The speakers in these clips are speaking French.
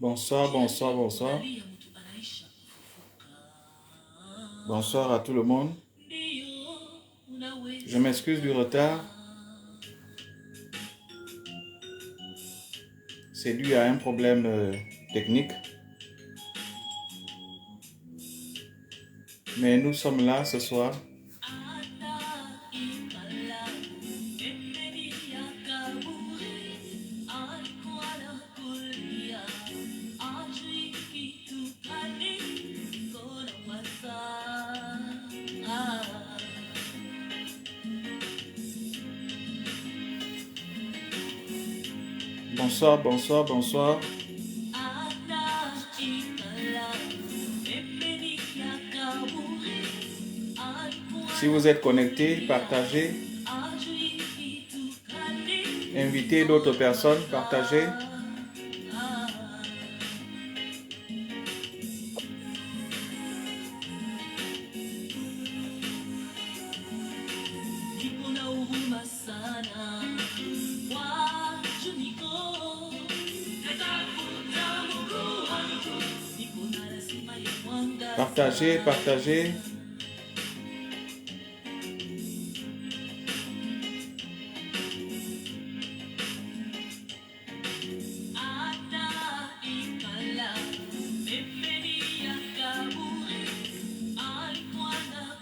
Bonsoir, bonsoir, bonsoir. Bonsoir à tout le monde. Je m'excuse du retard. C'est dû à un problème technique. Mais nous sommes là ce soir. Bonsoir, bonsoir, bonsoir. Si vous êtes connectés, partagez. Invitez d'autres personnes, partagez. Partagez, partagez.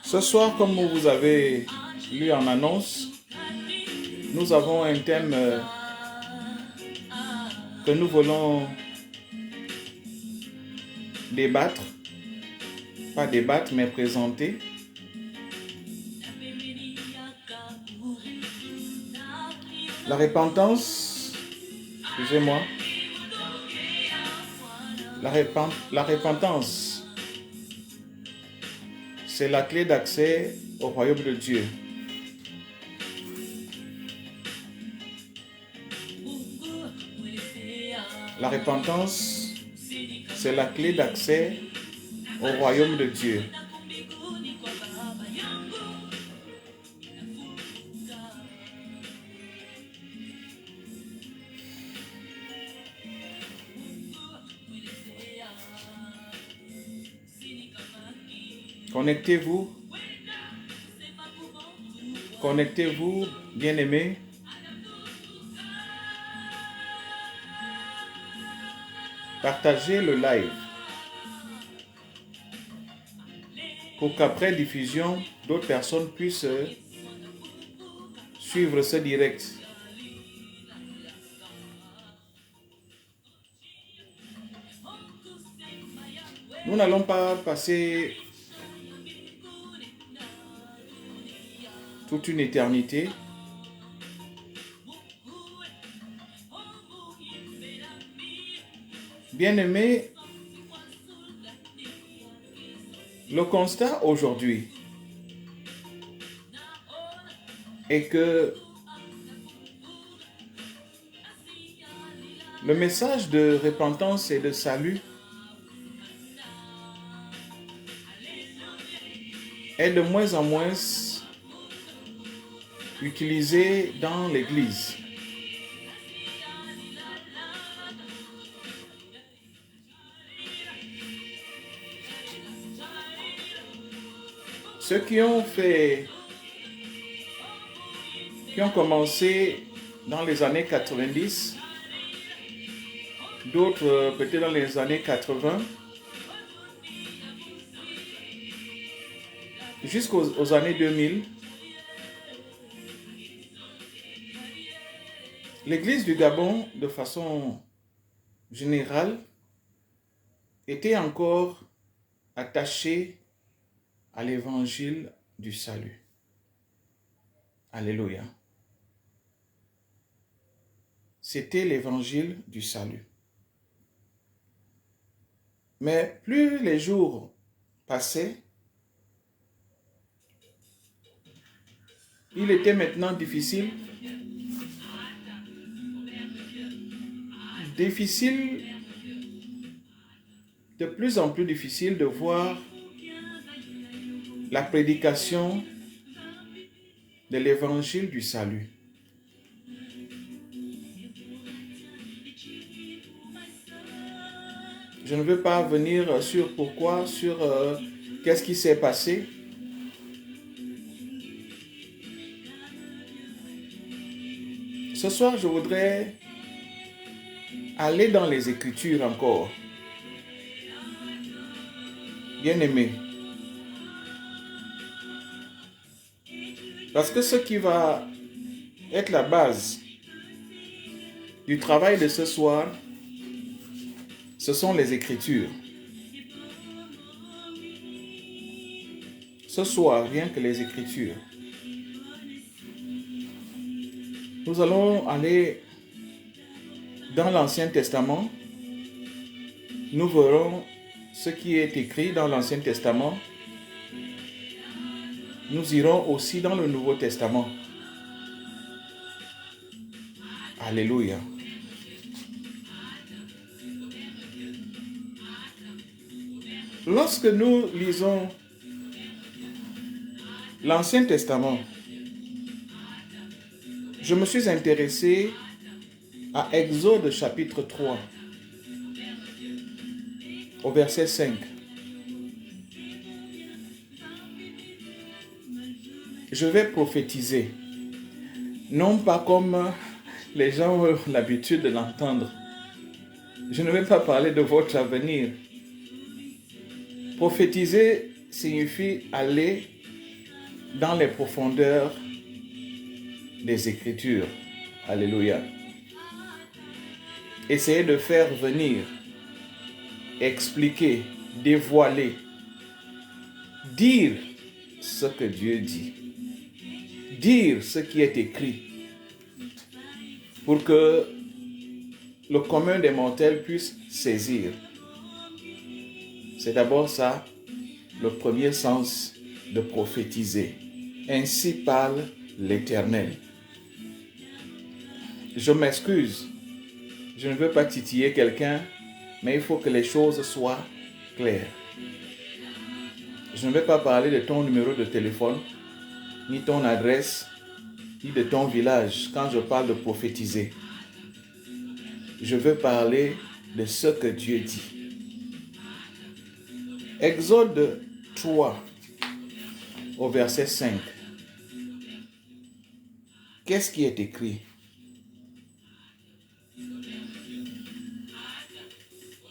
Ce soir, comme vous avez lu en annonce, nous avons un thème que nous voulons débattre, pas débattre, mais présenter. La repentance, excusez-moi, la repentance, c'est la clé d'accès au royaume de Dieu. La repentance, c'est la clé d'accès au royaume de Dieu. Connectez-vous. Connectez-vous, bien-aimés. Partagez le live pour qu'après diffusion, d'autres personnes puissent suivre ce direct. Nous n'allons pas passer toute une éternité. Bien-aimés, le constat aujourd'hui est que le message de repentance et de salut est de moins en moins utilisé dans l'Église. Ceux qui ont commencé dans les années 90, d'autres peut-être dans les années 80, jusqu'aux années 2000, l'Église du Gabon, de façon générale, était encore attachée à l'évangile du salut. Alléluia. C'était l'évangile du salut. Mais plus les jours passaient, il était maintenant difficile de plus en plus difficile de voir la prédication de l'évangile du salut. Je ne veux pas venir sur pourquoi, sur qu'est-ce qui s'est passé. Ce soir, je voudrais aller dans les Écritures encore. Bien-aimé. Parce que ce qui va être la base du travail de ce soir, ce sont les Écritures. Ce soir, rien que les Écritures. Nous allons aller dans l'Ancien Testament. Nous verrons ce qui est écrit dans l'Ancien Testament. Nous irons aussi dans le Nouveau Testament. Alléluia. Lorsque nous lisons l'Ancien Testament, je me suis intéressé à Exode chapitre 3, au verset 5. Je vais prophétiser, non pas comme les gens ont l'habitude de l'entendre. Je ne vais pas parler de votre avenir. Prophétiser signifie aller dans les profondeurs des Écritures. Alléluia. Essayer de faire venir, expliquer, dévoiler, dire ce que Dieu dit, dire ce qui est écrit, pour que le commun des mortels puisse saisir. C'est d'abord ça, le premier sens de prophétiser. Ainsi parle l'Éternel. Je m'excuse, je ne veux pas titiller quelqu'un, mais il faut que les choses soient claires. Je ne vais pas parler de ton numéro de téléphone, ni ton adresse, ni de ton village quand je parle de prophétiser. Je veux parler de ce que Dieu dit. Exode 3, au verset 5. Qu'est-ce qui est écrit?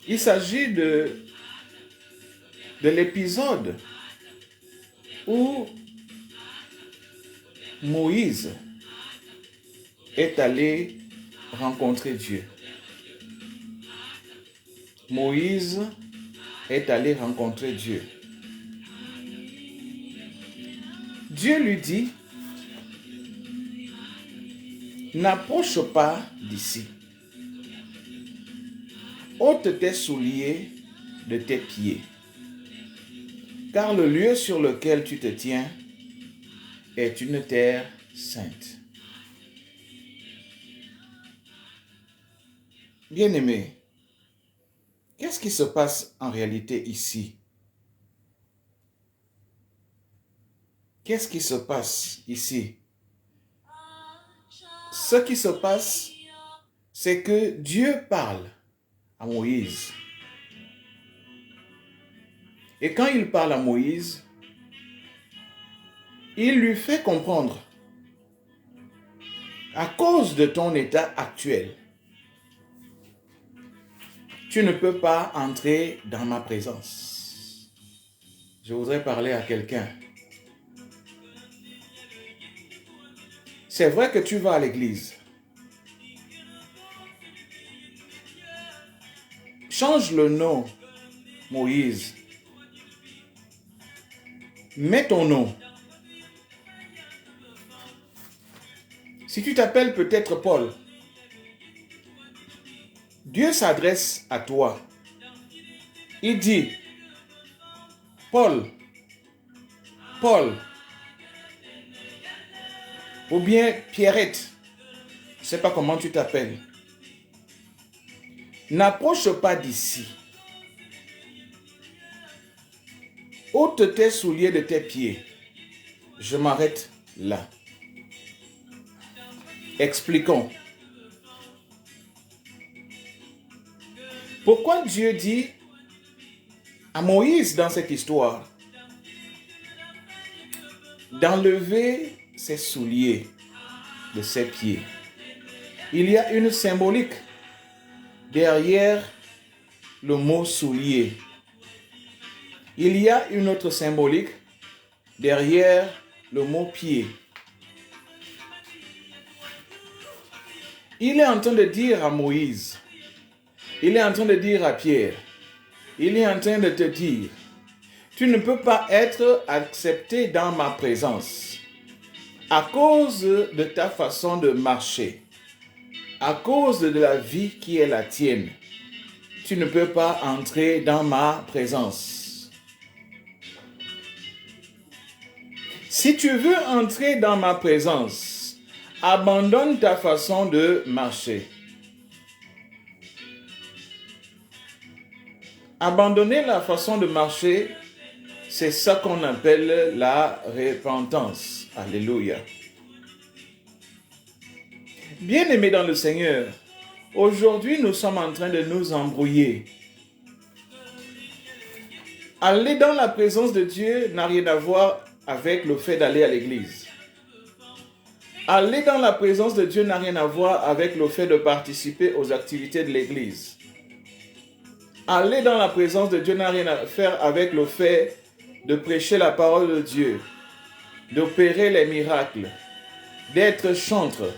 Il s'agit de l'épisode où Moïse est allé rencontrer Dieu. Moïse est allé rencontrer Dieu. Dieu lui dit, n'approche pas d'ici. Ôte tes souliers de tes pieds, car le lieu sur lequel tu te tiens est une terre sainte. Bien-aimé, qu'est-ce qui se passe en réalité ici? Qu'est-ce qui se passe ici? Ce qui se passe, c'est que Dieu parle à Moïse. Et quand il parle à Moïse, il lui fait comprendre, à cause de ton état actuel, tu ne peux pas entrer dans ma présence. Je voudrais parler à quelqu'un. C'est vrai que tu vas à l'église. Change le nom, Moïse. Mets ton nom. Si tu t'appelles peut-être Paul, Dieu s'adresse à toi. Il dit, Paul, ou bien Pierrette, je ne sais pas comment tu t'appelles. N'approche pas d'ici. Ôte tes souliers de tes pieds. Je m'arrête là. Expliquons. Pourquoi Dieu dit à Moïse dans cette histoire d'enlever ses souliers de ses pieds. Il y a une symbolique derrière le mot soulier. Il y a une autre symbolique derrière le mot pied. Il est en train de dire à Moïse, il est en train de dire à Pierre, il est en train de te dire, tu ne peux pas être accepté dans ma présence à cause de ta façon de marcher, à cause de la vie qui est la tienne. Tu ne peux pas entrer dans ma présence. Si tu veux entrer dans ma présence, abandonne ta façon de marcher. Abandonner la façon de marcher, c'est ça qu'on appelle la repentance. Alléluia. Bien-aimés dans le Seigneur, aujourd'hui nous sommes en train de nous embrouiller. Aller dans la présence de Dieu n'a rien à voir avec le fait d'aller à l'église. Aller dans la présence de Dieu n'a rien à voir avec le fait de participer aux activités de l'église. Aller dans la présence de Dieu n'a rien à faire avec le fait de prêcher la parole de Dieu, d'opérer les miracles, d'être chantre.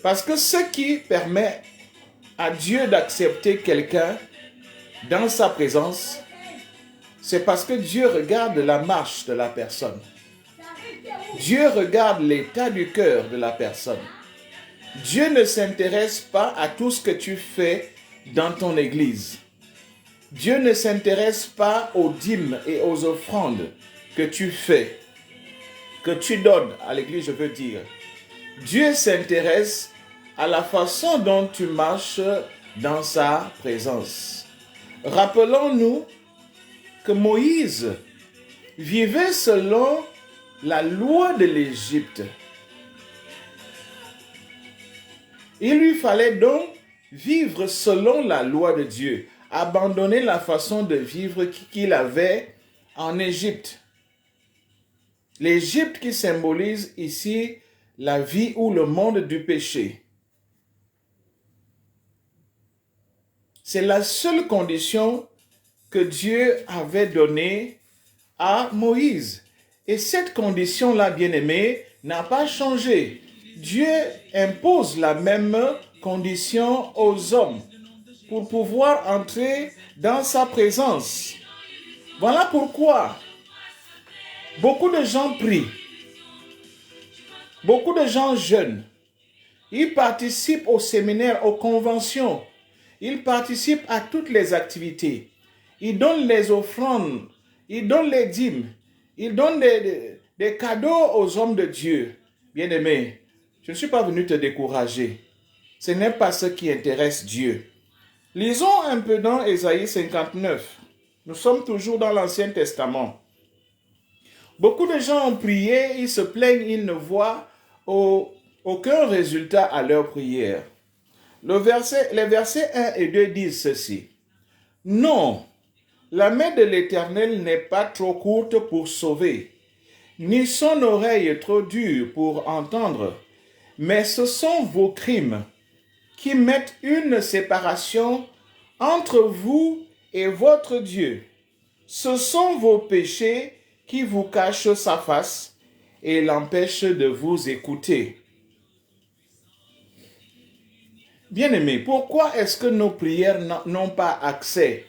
Parce que ce qui permet à Dieu d'accepter quelqu'un dans sa présence, c'est parce que Dieu regarde la marche de la personne. Dieu regarde l'état du cœur de la personne. Dieu ne s'intéresse pas à tout ce que tu fais dans ton église. Dieu ne s'intéresse pas aux dîmes et aux offrandes que tu fais, que tu donnes à l'église, je veux dire. Dieu s'intéresse à la façon dont tu marches dans sa présence. Rappelons-nous que Moïse vivait selon la loi de l'Égypte. Il lui fallait donc vivre selon la loi de Dieu, abandonner la façon de vivre qu'il avait en Égypte. L'Égypte qui symbolise ici la vie ou le monde du péché. C'est la seule condition que Dieu avait donnée à Moïse. Et cette condition-là, bien-aimé, n'a pas changé. Dieu impose la même condition aux hommes pour pouvoir entrer dans sa présence. Voilà pourquoi beaucoup de gens prient, beaucoup de gens jeûnent, ils participent aux séminaires, aux conventions, ils participent à toutes les activités, ils donnent les offrandes, ils donnent les dîmes, ils donnent des cadeaux aux hommes de Dieu. Bien-aimé, je ne suis pas venu te décourager. Ce n'est pas ce qui intéresse Dieu. Lisons un peu dans Ésaïe 59. Nous sommes toujours dans l'Ancien Testament. Beaucoup de gens ont prié, ils se plaignent, ils ne voient aucun résultat à leur prière. Les versets 1 et 2 disent ceci. Non, la main de l'Éternel n'est pas trop courte pour sauver, ni son oreille trop dure pour entendre, mais ce sont vos crimes qui mettent une séparation entre vous et votre Dieu. Ce sont vos péchés qui vous cachent sa face et l'empêchent de vous écouter. Bien-aimés, pourquoi est-ce que nos prières n'ont pas accès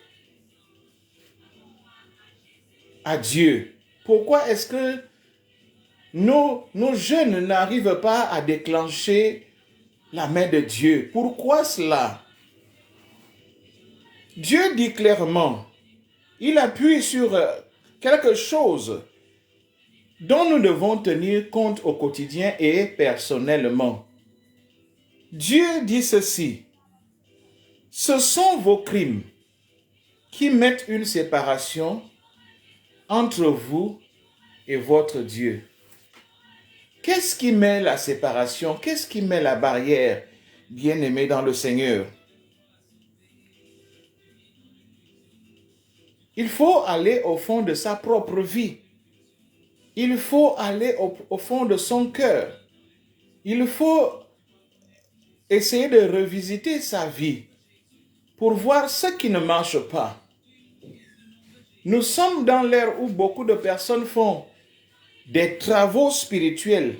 à Dieu? Pourquoi est-ce que nos jeûnes n'arrivent pas à déclencher la main de Dieu? Pourquoi cela? Dieu dit clairement, il appuie sur quelque chose dont nous devons tenir compte au quotidien et personnellement. Dieu dit ceci, ce sont vos crimes qui mettent une séparation entre vous et votre Dieu. Qu'est-ce qui met la séparation? Qu'est-ce qui met la barrière, bien-aimé dans le Seigneur? Il faut aller au fond de sa propre vie. Il faut aller au fond de son cœur. Il faut essayer de revisiter sa vie pour voir ce qui ne marche pas. Nous sommes dans l'ère où beaucoup de personnes font des travaux spirituels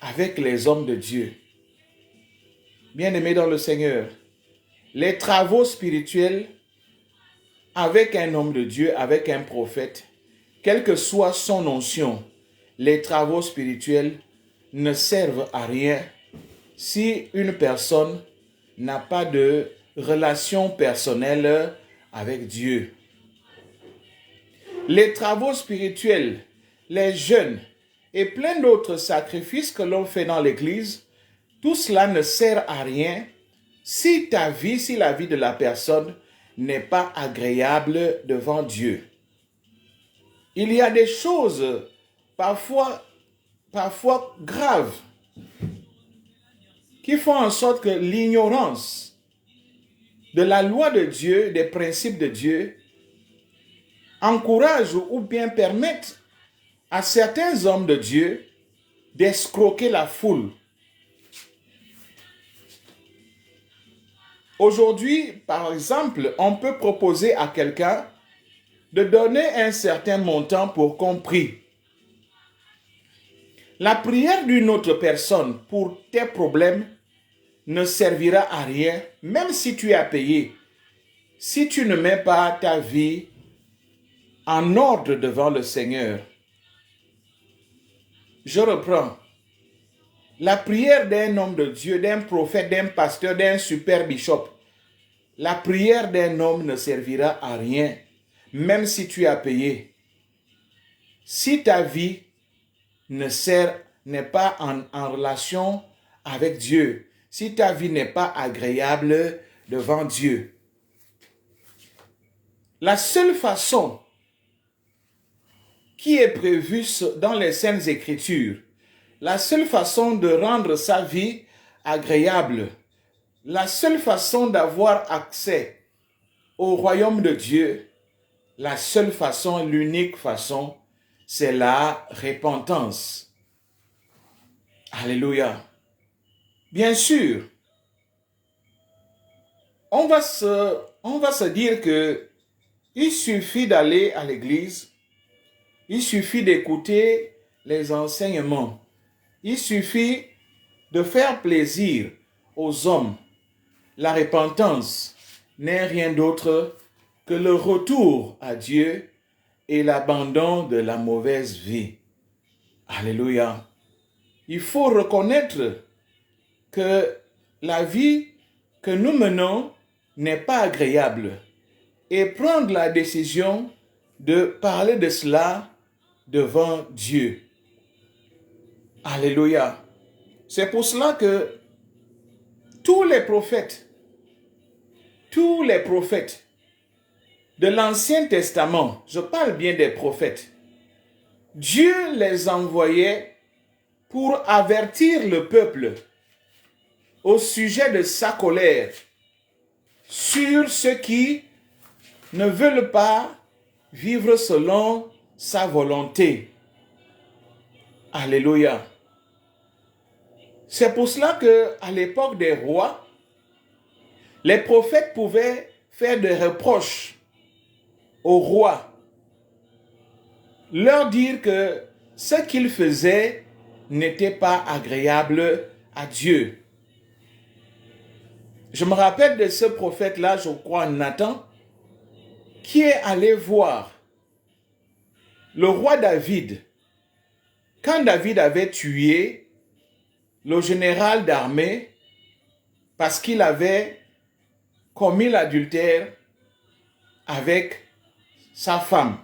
avec les hommes de Dieu. Bien-aimés dans le Seigneur, les travaux spirituels avec un homme de Dieu, avec un prophète, quelle que soit son onction, les travaux spirituels ne servent à rien si une personne n'a pas de relation personnelle avec Dieu. Les travaux spirituels, les jeûnes et plein d'autres sacrifices que l'on fait dans l'Église, tout cela ne sert à rien si ta vie, si la vie de la personne n'est pas agréable devant Dieu. Il y a des choses parfois graves qui font en sorte que l'ignorance de la loi de Dieu, des principes de Dieu, encourage ou bien permettent à certains hommes de Dieu d'escroquer la foule. Aujourd'hui, par exemple, on peut proposer à quelqu'un de donner un certain montant pour qu'on prie. La prière d'une autre personne pour tes problèmes ne servira à rien, même si tu as payé, si tu ne mets pas ta vie en ordre devant le Seigneur. Je reprends. La prière d'un homme de Dieu, d'un prophète, d'un pasteur, d'un super bishop, la prière d'un homme ne servira à rien, même si tu as payé. Si ta vie n'est pas en relation avec Dieu, si ta vie n'est pas agréable devant Dieu. La seule façon qui est prévue dans les Saintes Écritures, la seule façon de rendre sa vie agréable, la seule façon d'avoir accès au royaume de Dieu, la seule façon, l'unique façon, c'est la repentance. Alléluia. Bien sûr, on va se dire que il suffit d'aller à l'église, il suffit d'écouter les enseignements, il suffit de faire plaisir aux hommes. La repentance n'est rien d'autre que le retour à Dieu et l'abandon de la mauvaise vie. Alléluia. Il faut reconnaître que la vie que nous menons n'est pas agréable et prendre la décision de parler de cela devant Dieu. Alléluia. C'est pour cela que tous les prophètes de l'Ancien Testament, je parle bien des prophètes, Dieu les envoyait pour avertir le peuple au sujet de sa colère sur ceux qui ne veulent pas vivre selon sa volonté. Alléluia. C'est pour cela qu'à l'époque des rois, les prophètes pouvaient faire des reproches aux rois, leur dire que ce qu'ils faisaient n'était pas agréable à Dieu. Je me rappelle de ce prophète-là, je crois, Nathan, qui est allé voir le roi David. Quand David avait tué le général d'armée parce qu'il avait commis l'adultère avec sa femme.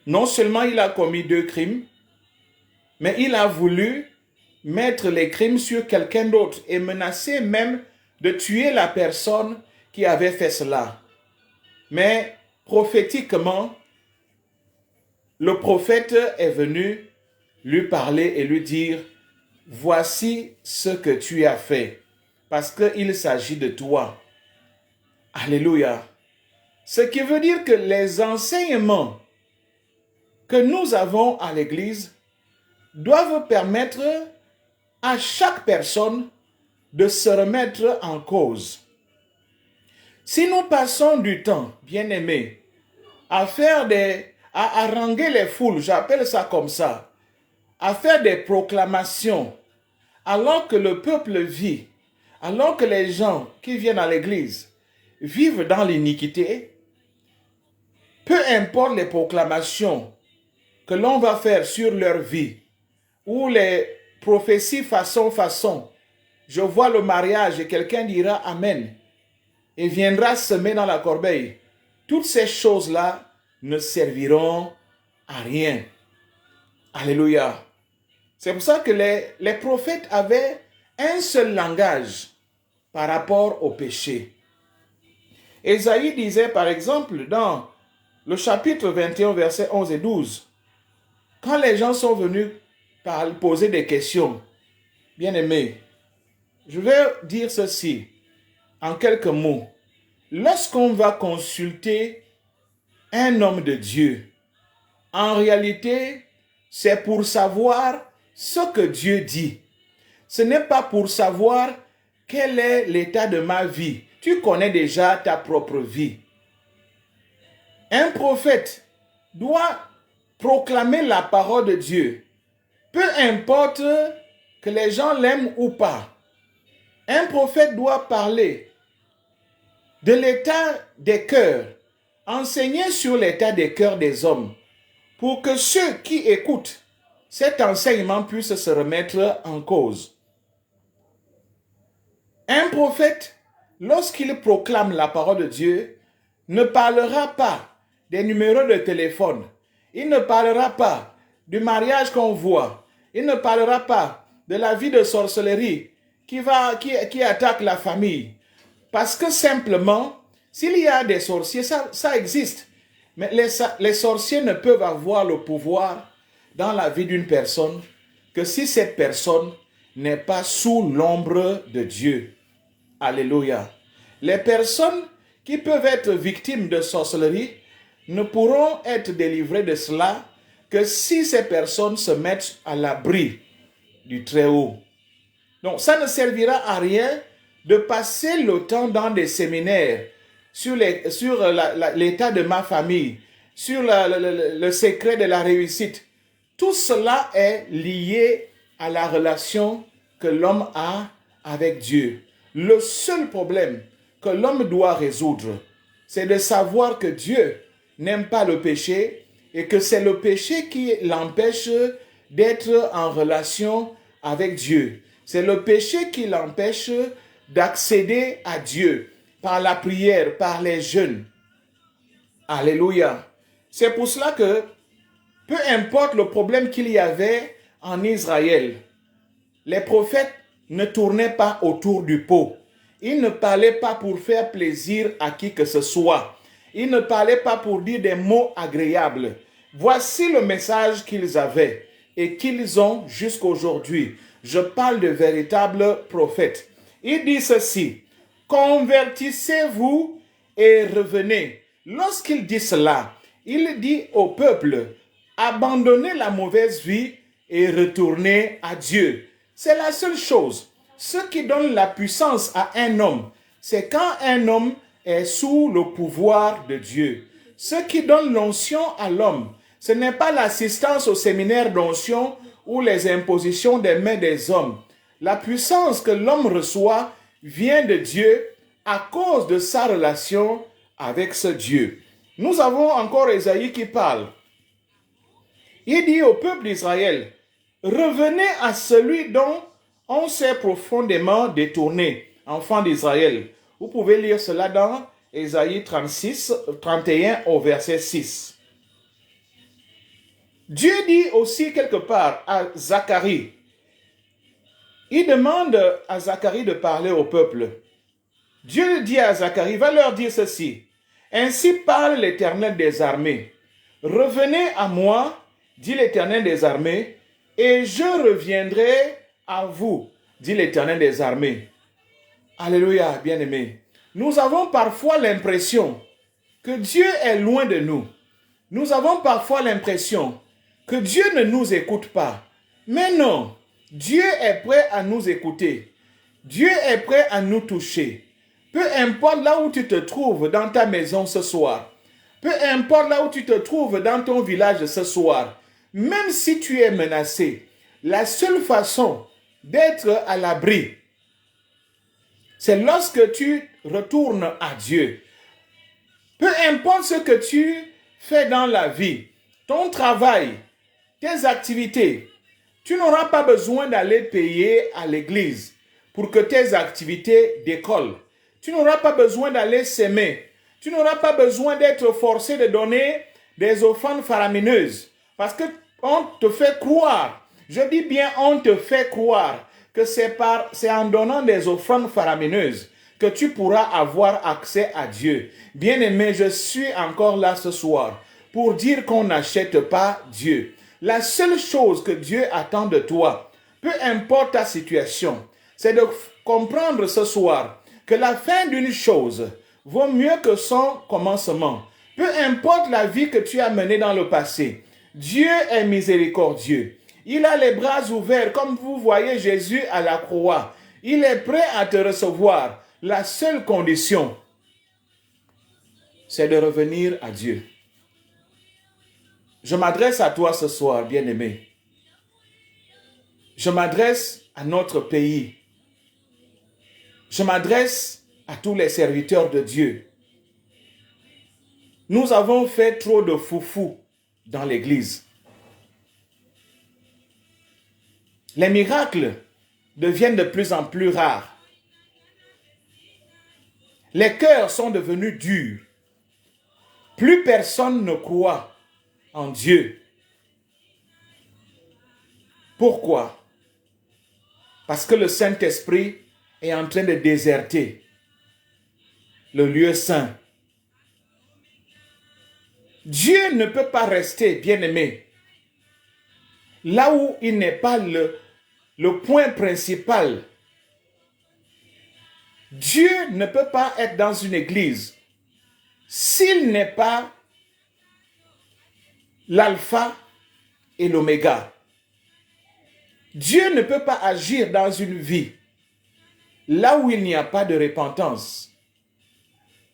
Non seulement il a commis 2 crimes, mais il a voulu mettre les crimes sur quelqu'un d'autre et menacer même de tuer la personne qui avait fait cela. Mais prophétiquement, le prophète est venu lui parler et lui dire, voici ce que tu as fait, parce qu'il s'agit de toi. Alléluia. Ce qui veut dire que les enseignements que nous avons à l'Église doivent permettre à chaque personne de se remettre en cause. Si nous passons du temps, bien-aimés, à haranguer les foules, j'appelle ça comme ça, à faire des proclamations, alors que le peuple vit, alors que les gens qui viennent à l'église vivent dans l'iniquité, peu importe les proclamations que l'on va faire sur leur vie, ou les prophéties façon, je vois le mariage et quelqu'un dira Amen et viendra semer dans la corbeille. Toutes ces choses-là ne serviront à rien. Alléluia. C'est pour ça que les prophètes avaient un seul langage par rapport au péché. Ésaïe disait par exemple dans le chapitre 21, versets 11 et 12, quand les gens sont venus poser des questions, bien-aimés, je vais dire ceci en quelques mots. Lorsqu'on va consulter un homme de Dieu, en réalité, c'est pour savoir ce que Dieu dit. Ce n'est pas pour savoir quel est l'état de ma vie. Tu connais déjà ta propre vie. Un prophète doit proclamer la parole de Dieu. Peu importe que les gens l'aiment ou pas. Un prophète doit parler de l'état des cœurs, enseigner sur l'état des cœurs des hommes, pour que ceux qui écoutent cet enseignement puissent se remettre en cause. Un prophète, lorsqu'il proclame la parole de Dieu, ne parlera pas des numéros de téléphone. Il ne parlera pas du mariage qu'on voit. Il ne parlera pas de la vie de sorcellerie qui attaque la famille. Parce que simplement, s'il y a des sorciers, ça existe. Mais les sorciers ne peuvent avoir le pouvoir dans la vie d'une personne que si cette personne n'est pas sous l'ombre de Dieu. Alléluia. Les personnes qui peuvent être victimes de sorcellerie ne pourront être délivrées de cela que si ces personnes se mettent à l'abri du Très-Haut. Donc, ça ne servira à rien de passer le temps dans des séminaires sur l'état de ma famille, sur le secret de la réussite. Tout cela est lié à la relation que l'homme a avec Dieu. Le seul problème que l'homme doit résoudre, c'est de savoir que Dieu n'aime pas le péché et que c'est le péché qui l'empêche d'être en relation avec Dieu. C'est le péché qui l'empêche d'accéder à Dieu par la prière, par les jeûnes. Alléluia. C'est pour cela que peu importe le problème qu'il y avait en Israël, les prophètes ne tournaient pas autour du pot. Ils ne parlaient pas pour faire plaisir à qui que ce soit. Ils ne parlaient pas pour dire des mots agréables. Voici le message qu'ils avaient et qu'ils ont jusqu'aujourd'hui. Je parle de véritables prophètes. Il dit ceci: convertissez-vous et revenez. Lorsqu'il dit cela, il dit au peuple: abandonnez la mauvaise vie et retournez à Dieu. C'est la seule chose. Ce qui donne la puissance à un homme, c'est quand un homme est sous le pouvoir de Dieu. Ce qui donne l'onction à l'homme, ce n'est pas l'assistance au séminaire d'onction ou les impositions des mains des hommes. La puissance que l'homme reçoit vient de Dieu à cause de sa relation avec ce Dieu. Nous avons encore Ésaïe qui parle. Il dit au peuple d'Israël: revenez à celui dont on s'est profondément détourné, enfants d'Israël. Vous pouvez lire cela dans Ésaïe 31 au verset 6. Dieu dit aussi quelque part à Zacharie, il demande à Zacharie de parler au peuple. Dieu dit à Zacharie, va leur dire ceci: ainsi parle l'Éternel des armées. Revenez à moi, dit l'Éternel des armées, et je reviendrai à vous, dit l'Éternel des armées. Alléluia, bien-aimés. Nous avons parfois l'impression que Dieu est loin de nous. Nous avons parfois l'impression que Dieu ne nous écoute pas. Mais non, Dieu est prêt à nous écouter. Dieu est prêt à nous toucher. Peu importe là où tu te trouves dans ta maison ce soir, peu importe là où tu te trouves dans ton village ce soir, même si tu es menacé, la seule façon d'être à l'abri, c'est lorsque tu retournes à Dieu. Peu importe ce que tu fais dans la vie, ton travail, tes activités, tu n'auras pas besoin d'aller payer à l'église pour que tes activités décollent. Tu n'auras pas besoin d'aller s'aimer. Tu n'auras pas besoin d'être forcé de donner des offrandes faramineuses. Parce qu'on te fait croire, je dis bien on te fait croire, que c'est en donnant des offrandes faramineuses que tu pourras avoir accès à Dieu. Bien-aimé, je suis encore là ce soir pour dire qu'on n'achète pas Dieu. La seule chose que Dieu attend de toi, peu importe ta situation, c'est de comprendre ce soir que la fin d'une chose vaut mieux que son commencement. Peu importe la vie que tu as menée dans le passé, Dieu est miséricordieux. Il a les bras ouverts, comme vous voyez Jésus à la croix. Il est prêt à te recevoir. La seule condition, c'est de revenir à Dieu. Je m'adresse à toi ce soir, bien-aimé. Je m'adresse à notre pays. Je m'adresse à tous les serviteurs de Dieu. Nous avons fait trop de foufou dans l'Église. Les miracles deviennent de plus en plus rares. Les cœurs sont devenus durs. Plus personne ne croit en Dieu. Pourquoi? Parce que le Saint-Esprit est en train de déserter le lieu saint. Dieu ne peut pas rester, bien-aimé, là où il n'est pas le point principal. Dieu ne peut pas être dans une église s'il n'est pas l'alpha et l'oméga. Dieu ne peut pas agir dans une vie là où il n'y a pas de repentance.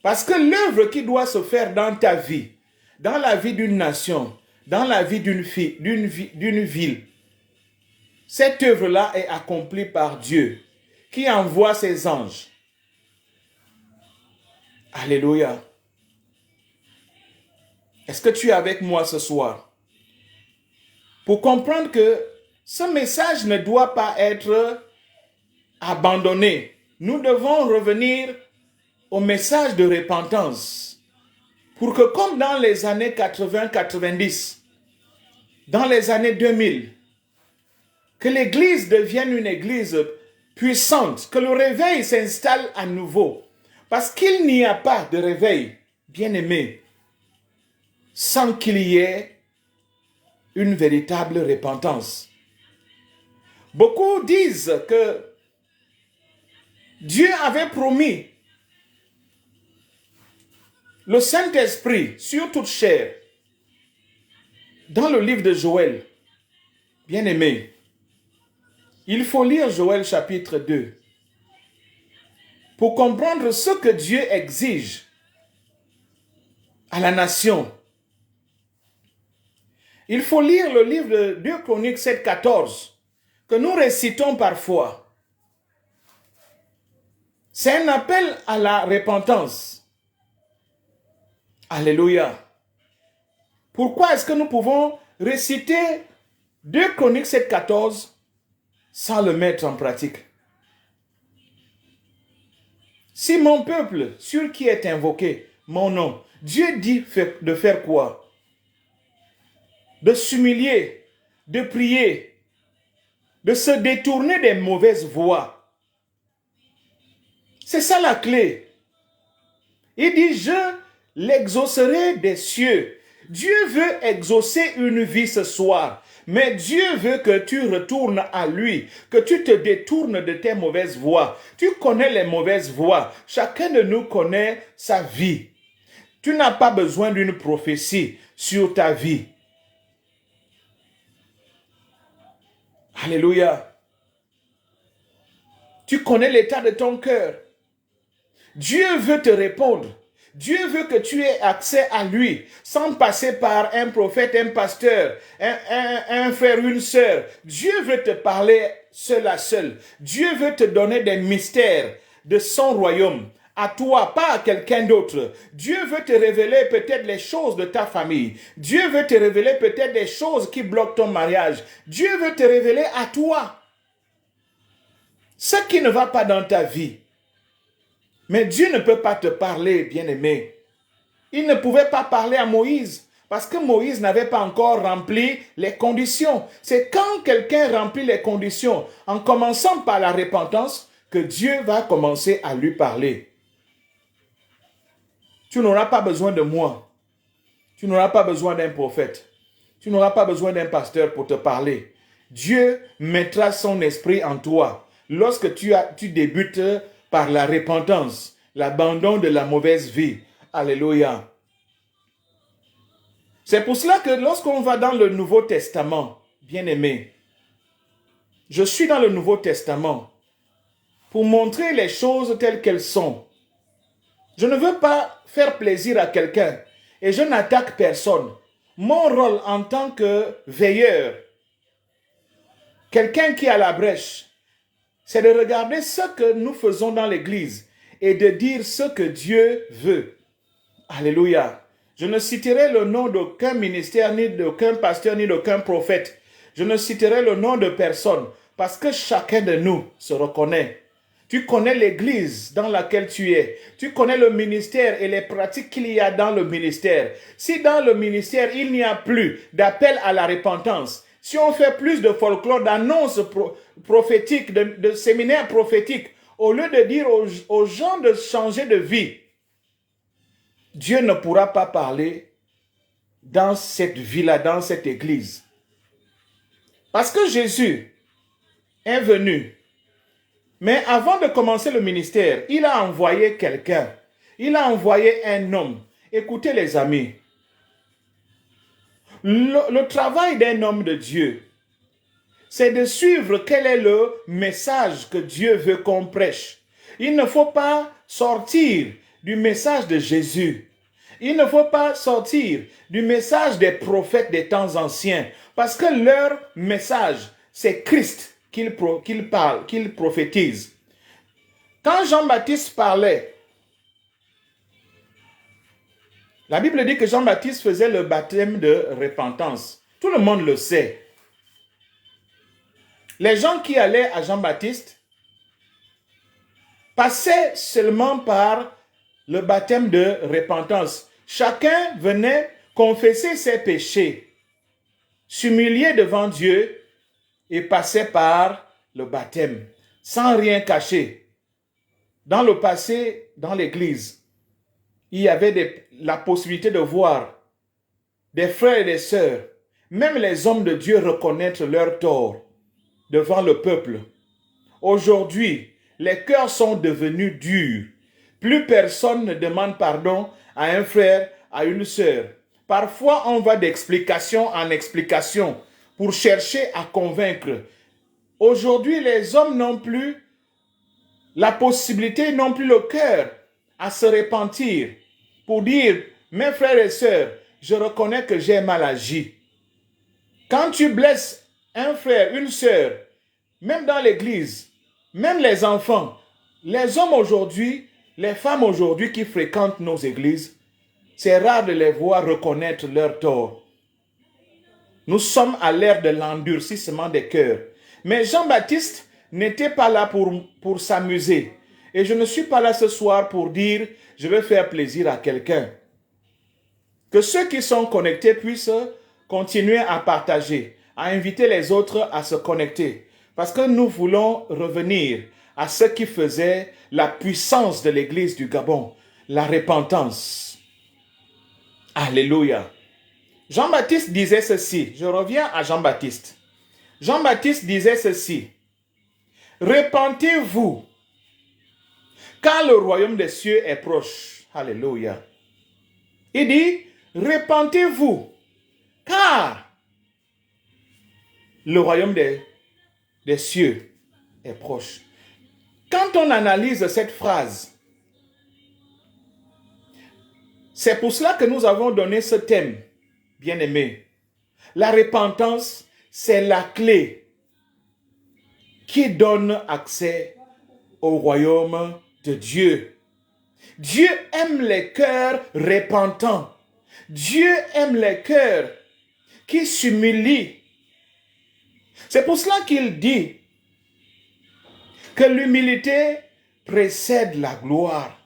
Parce que l'œuvre qui doit se faire dans ta vie, dans la vie d'une nation, dans la vie d'une ville, cette œuvre-là est accomplie par Dieu qui envoie ses anges. Alléluia. Est-ce que tu es avec moi ce soir? Pour comprendre que ce message ne doit pas être abandonné. Nous devons revenir au message de repentance. Pour que comme dans les années 80-90, dans les années 2000, que l'Église devienne une Église puissante, que le réveil s'installe à nouveau. Parce qu'il n'y a pas de réveil, bien-aimé, sans qu'il y ait une véritable repentance. Beaucoup disent que Dieu avait promis le Saint-Esprit sur toute chair. Dans le livre de Joël, bien-aimé, il faut lire Joël chapitre 2 pour comprendre ce que Dieu exige à la nation. Il faut lire le livre de 2 Chroniques 7-14 que nous récitons parfois. C'est un appel à la repentance. Alléluia. Pourquoi est-ce que nous pouvons réciter 2 Chroniques 7-14 sans le mettre en pratique? Si mon peuple, sur qui est invoqué mon nom, Dieu dit de faire quoi? De s'humilier, de prier, de se détourner des mauvaises voies. C'est ça la clé. Il dit, je l'exaucerai des cieux. Dieu veut exaucer une vie ce soir. Mais Dieu veut que tu retournes à lui, que tu te détournes de tes mauvaises voies. Tu connais les mauvaises voies. Chacun de nous connaît sa vie. Tu n'as pas besoin d'une prophétie sur ta vie. Alléluia. Tu connais l'état de ton cœur. Dieu veut te répondre. Dieu veut que tu aies accès à lui sans passer par un prophète, un pasteur, un frère, une sœur. Dieu veut te parler seul à seul. Dieu veut te donner des mystères de son royaume. À toi, pas à quelqu'un d'autre. Dieu veut te révéler peut-être les choses de ta famille. Dieu veut te révéler peut-être des choses qui bloquent ton mariage. Dieu veut te révéler à toi ce qui ne va pas dans ta vie. Mais Dieu ne peut pas te parler, bien-aimé. Il ne pouvait pas parler à Moïse parce que Moïse n'avait pas encore rempli les conditions. C'est quand quelqu'un remplit les conditions, en commençant par la repentance, que Dieu va commencer à lui parler. Tu n'auras pas besoin de moi. Tu n'auras pas besoin d'un prophète. Tu n'auras pas besoin d'un pasteur pour te parler. Dieu mettra son esprit en toi lorsque tu débutes par la repentance, l'abandon de la mauvaise vie. Alléluia. C'est pour cela que lorsqu'on va dans le Nouveau Testament, bien-aimé, je suis dans le Nouveau Testament pour montrer les choses telles qu'elles sont. Je ne veux pas faire plaisir à quelqu'un et je n'attaque personne. Mon rôle en tant que veilleur, quelqu'un qui est à la brèche, c'est de regarder ce que nous faisons dans l'église et de dire ce que Dieu veut. Alléluia. Je ne citerai le nom d'aucun ministère, ni d'aucun pasteur, ni d'aucun prophète. Je ne citerai le nom de personne parce que chacun de nous se reconnaît. Tu connais l'église dans laquelle tu es. Tu connais le ministère et les pratiques qu'il y a dans le ministère. Si dans le ministère, il n'y a plus d'appel à la repentance, si on fait plus de folklore, d'annonces prophétiques, de séminaires prophétiques, au lieu de dire aux gens de changer de vie, Dieu ne pourra pas parler dans cette vie-là, dans cette église. Parce que Jésus est venu. Mais avant de commencer le ministère, il a envoyé quelqu'un. Il a envoyé un homme. Écoutez les amis. Le travail d'un homme de Dieu, c'est de suivre quel est le message que Dieu veut qu'on prêche. Il ne faut pas sortir du message de Jésus. Il ne faut pas sortir du message des prophètes des temps anciens. Parce que leur message, c'est Christ qu'ils prophétisent. Quand Jean-Baptiste parlait, la Bible dit que Jean-Baptiste faisait le baptême de repentance. Tout le monde le sait. Les gens qui allaient à Jean-Baptiste passaient seulement par le baptême de repentance. Chacun venait confesser ses péchés, s'humilier devant Dieu et passait par le baptême, sans rien cacher. Dans le passé, dans l'église, il y avait la possibilité de voir des frères et des sœurs, même les hommes de Dieu reconnaître leur tort devant le peuple. Aujourd'hui, les cœurs sont devenus durs. Plus personne ne demande pardon à un frère, à une sœur. Parfois, on va d'explication en explication pour chercher à convaincre. Aujourd'hui, les hommes n'ont plus la possibilité, n'ont plus le cœur à se repentir pour dire, mes frères et sœurs, je reconnais que j'ai mal agi. Quand tu blesses un frère, une sœur, même dans l'église, même les enfants, les hommes aujourd'hui, les femmes aujourd'hui qui fréquentent nos églises, c'est rare de les voir reconnaître leur tort. Nous sommes à l'ère de l'endurcissement des cœurs. Mais Jean-Baptiste n'était pas là pour s'amuser. Et je ne suis pas là ce soir pour dire, je vais faire plaisir à quelqu'un. Que ceux qui sont connectés puissent continuer à partager, à inviter les autres à se connecter. Parce que nous voulons revenir à ce qui faisait la puissance de l'église du Gabon, la repentance. Alléluia. Jean-Baptiste disait ceci, je reviens à Jean-Baptiste. Jean-Baptiste disait ceci, repentez-vous, car le royaume des cieux est proche. Alléluia. Il dit, répentez-vous, car le royaume des cieux est proche. Quand on analyse cette phrase, c'est pour cela que nous avons donné ce thème, bien-aimé. La repentance, c'est la clé qui donne accès au royaume de Dieu. Dieu aime les cœurs repentants. Dieu aime les cœurs qui s'humilient. C'est pour cela qu'il dit que l'humilité précède la gloire.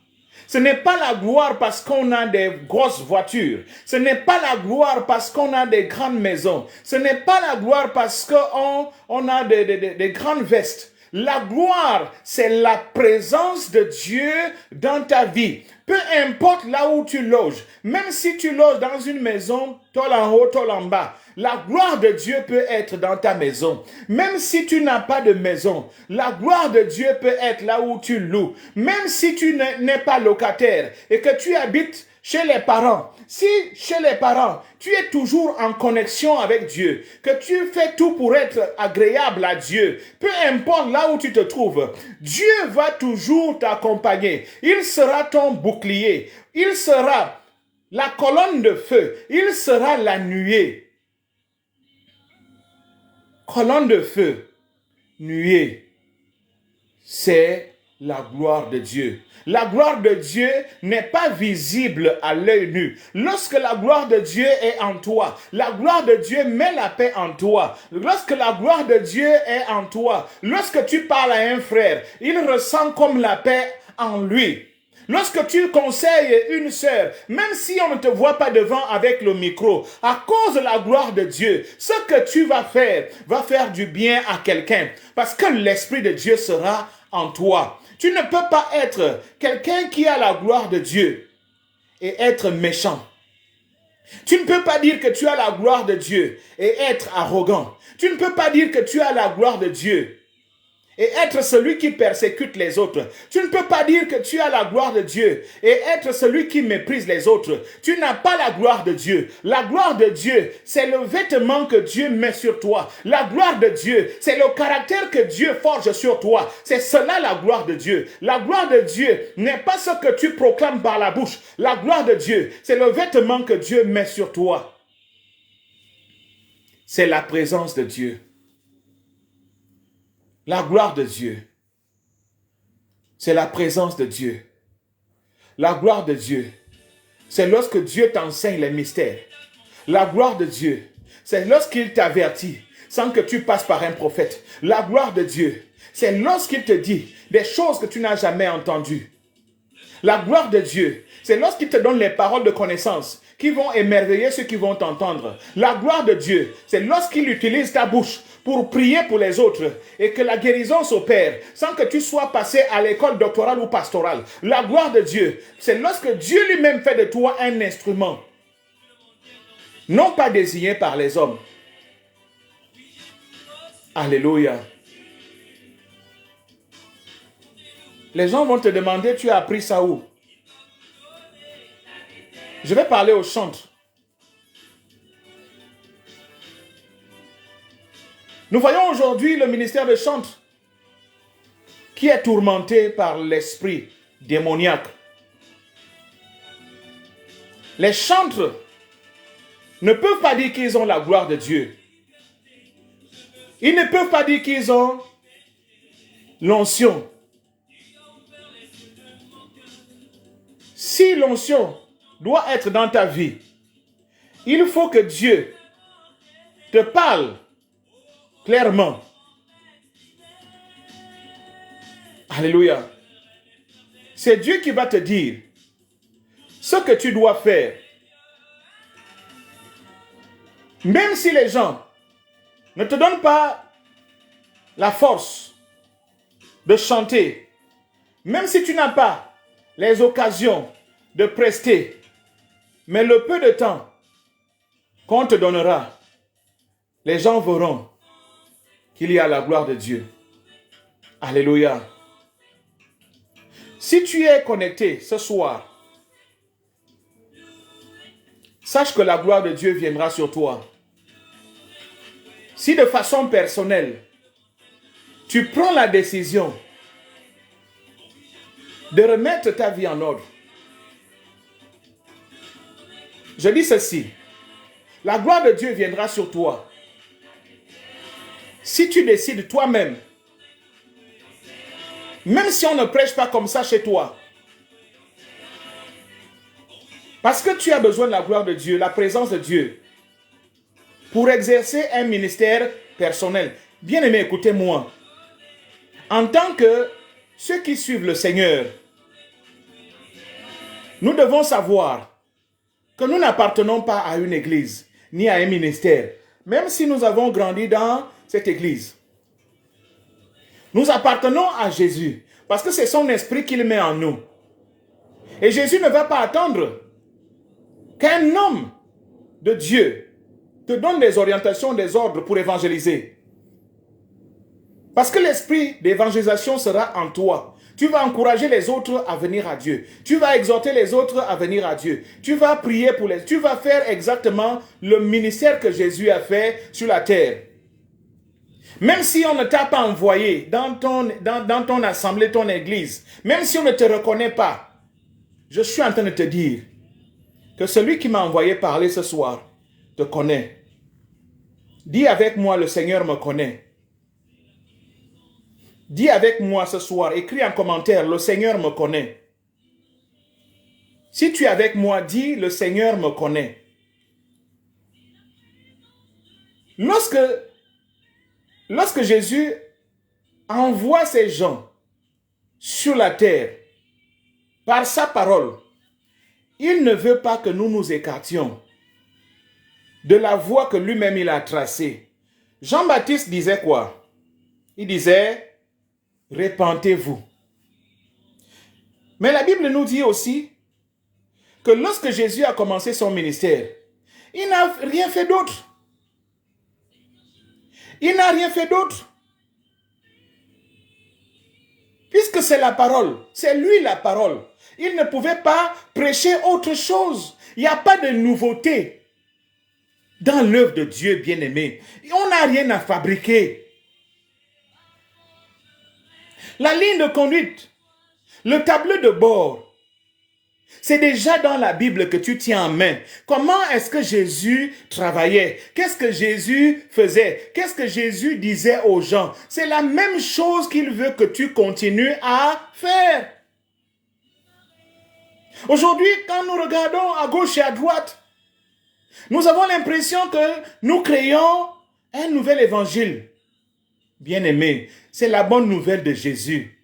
Ce n'est pas la gloire parce qu'on a des grosses voitures. Ce n'est pas la gloire parce qu'on a des grandes maisons. Ce n'est pas la gloire parce qu'on a des grandes vestes. La gloire, c'est la présence de Dieu dans ta vie. Peu importe là où tu loges, même si tu loges dans une maison, tol en haut, tol en bas, la gloire de Dieu peut être dans ta maison. Même si tu n'as pas de maison, la gloire de Dieu peut être là où tu loues. Même si tu n'es pas locataire et que tu habites chez les parents, si chez les parents, tu es toujours en connexion avec Dieu, que tu fais tout pour être agréable à Dieu, peu importe là où tu te trouves, Dieu va toujours t'accompagner. Il sera ton bouclier, il sera la colonne de feu, il sera la nuée. Colonne de feu, nuée, c'est la gloire de Dieu. La gloire de Dieu n'est pas visible à l'œil nu. Lorsque la gloire de Dieu est en toi, la gloire de Dieu met la paix en toi. Lorsque la gloire de Dieu est en toi, lorsque tu parles à un frère, il ressent comme la paix en lui. Lorsque tu conseilles une sœur, même si on ne te voit pas devant avec le micro, à cause de la gloire de Dieu, ce que tu vas faire du bien à quelqu'un, parce que l'Esprit de Dieu sera en toi. Tu ne peux pas être quelqu'un qui a la gloire de Dieu et être méchant. Tu ne peux pas dire que tu as la gloire de Dieu et être arrogant. Tu ne peux pas dire que tu as la gloire de Dieu et être celui qui persécute les autres. Tu ne peux pas dire que tu as la gloire de Dieu et être celui qui méprise les autres. Tu n'as pas la gloire de Dieu. La gloire de Dieu, c'est le vêtement que Dieu met sur toi. La gloire de Dieu, c'est le caractère que Dieu forge sur toi. C'est cela la gloire de Dieu. La gloire de Dieu n'est pas ce que tu proclames par la bouche. La gloire de Dieu, c'est le vêtement que Dieu met sur toi. C'est la présence de Dieu. La gloire de Dieu, c'est la présence de Dieu. La gloire de Dieu, c'est lorsque Dieu t'enseigne les mystères. La gloire de Dieu, c'est lorsqu'il t'avertit sans que tu passes par un prophète. La gloire de Dieu, c'est lorsqu'il te dit des choses que tu n'as jamais entendues. La gloire de Dieu, c'est lorsqu'il te donne les paroles de connaissance qui vont émerveiller ceux qui vont t'entendre. La gloire de Dieu, c'est lorsqu'il utilise ta bouche pour prier pour les autres et que la guérison s'opère sans que tu sois passé à l'école doctorale ou pastorale. La gloire de Dieu, c'est lorsque Dieu lui-même fait de toi un instrument, non pas désigné par les hommes. Alléluia. Les gens vont te demander, tu as appris ça où? Je vais parler au chantre. Nous voyons aujourd'hui le ministère de chantre qui est tourmenté par l'esprit démoniaque. Les chantres ne peuvent pas dire qu'ils ont la gloire de Dieu. Ils ne peuvent pas dire qu'ils ont l'onction. Si l'onction doit être dans ta vie, il faut que Dieu te parle clairement. Alléluia. C'est Dieu qui va te dire ce que tu dois faire. Même si les gens ne te donnent pas la force de chanter, même si tu n'as pas les occasions de prester, mais le peu de temps qu'on te donnera, les gens verront qu'il y a la gloire de Dieu. Alléluia. Si tu es connecté ce soir sache que la gloire de Dieu viendra sur toi. Si de façon personnelle, tu prends la décision de remettre ta vie en ordre, je dis ceci, la gloire de Dieu viendra sur toi. Si tu décides toi-même, même si on ne prêche pas comme ça chez toi, parce que tu as besoin de la gloire de Dieu, la présence de Dieu, pour exercer un ministère personnel. Bien-aimé, écoutez-moi. En tant que ceux qui suivent le Seigneur, nous devons savoir que nous n'appartenons pas à une église, ni à un ministère, même si nous avons grandi dans cette église. Nous appartenons à Jésus, parce que c'est son esprit qu'il met en nous. Et Jésus ne va pas attendre qu'un homme de Dieu te donne des orientations, des ordres pour évangéliser. Parce que l'esprit d'évangélisation sera en toi. Tu vas encourager les autres à venir à Dieu. Tu vas exhorter les autres à venir à Dieu. Tu vas prier pour les... Tu vas faire exactement le ministère que Jésus a fait sur la terre. Même si on ne t'a pas envoyé dans ton assemblée, ton église, même si on ne te reconnaît pas, je suis en train de te dire que celui qui m'a envoyé parler ce soir te connaît. Dis avec moi, le Seigneur me connaît. Dis avec moi ce soir, écris en commentaire, le Seigneur me connaît. Si tu es avec moi, dis, le Seigneur me connaît. Lorsque Jésus envoie ces gens sur la terre par sa parole, il ne veut pas que nous nous écartions de la voie que lui-même il a tracée. Jean-Baptiste disait quoi? Il disait, répentez-vous. Mais la Bible nous dit aussi que lorsque Jésus a commencé son ministère, il n'a rien fait d'autre. Il n'a rien fait d'autre. Puisque c'est la parole, c'est lui la parole. Il ne pouvait pas prêcher autre chose. Il n'y a pas de nouveauté dans l'œuvre de Dieu, bien-aimé. On n'a rien à fabriquer. La ligne de conduite, le tableau de bord, c'est déjà dans la Bible que tu tiens en main. Comment est-ce que Jésus travaillait? Qu'est-ce que Jésus faisait? Qu'est-ce que Jésus disait aux gens? C'est la même chose qu'il veut que tu continues à faire. Aujourd'hui, quand nous regardons à gauche et à droite, nous avons l'impression que nous créons un nouvel évangile. Bien-aimé, c'est la bonne nouvelle de Jésus.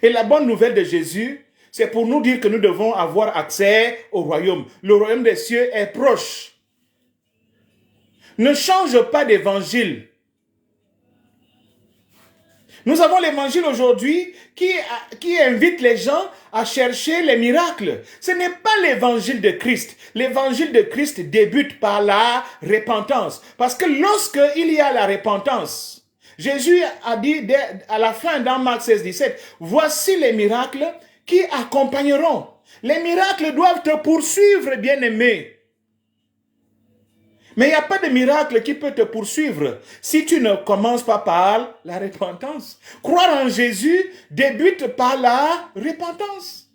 Et la bonne nouvelle de Jésus, c'est pour nous dire que nous devons avoir accès au royaume. Le royaume des cieux est proche. Ne change pas d'évangile. Nous avons l'évangile aujourd'hui qui invite les gens à chercher les miracles. Ce n'est pas l'évangile de Christ. L'évangile de Christ débute par la repentance. Parce que lorsqu'il y a la repentance, Jésus a dit à la fin dans Marc 16, 17, voici les miracles qui accompagneront. Les miracles doivent te poursuivre, bien-aimé. Mais il n'y a pas de miracle qui peut te poursuivre si tu ne commences pas par la repentance. Croire en Jésus débute par la repentance.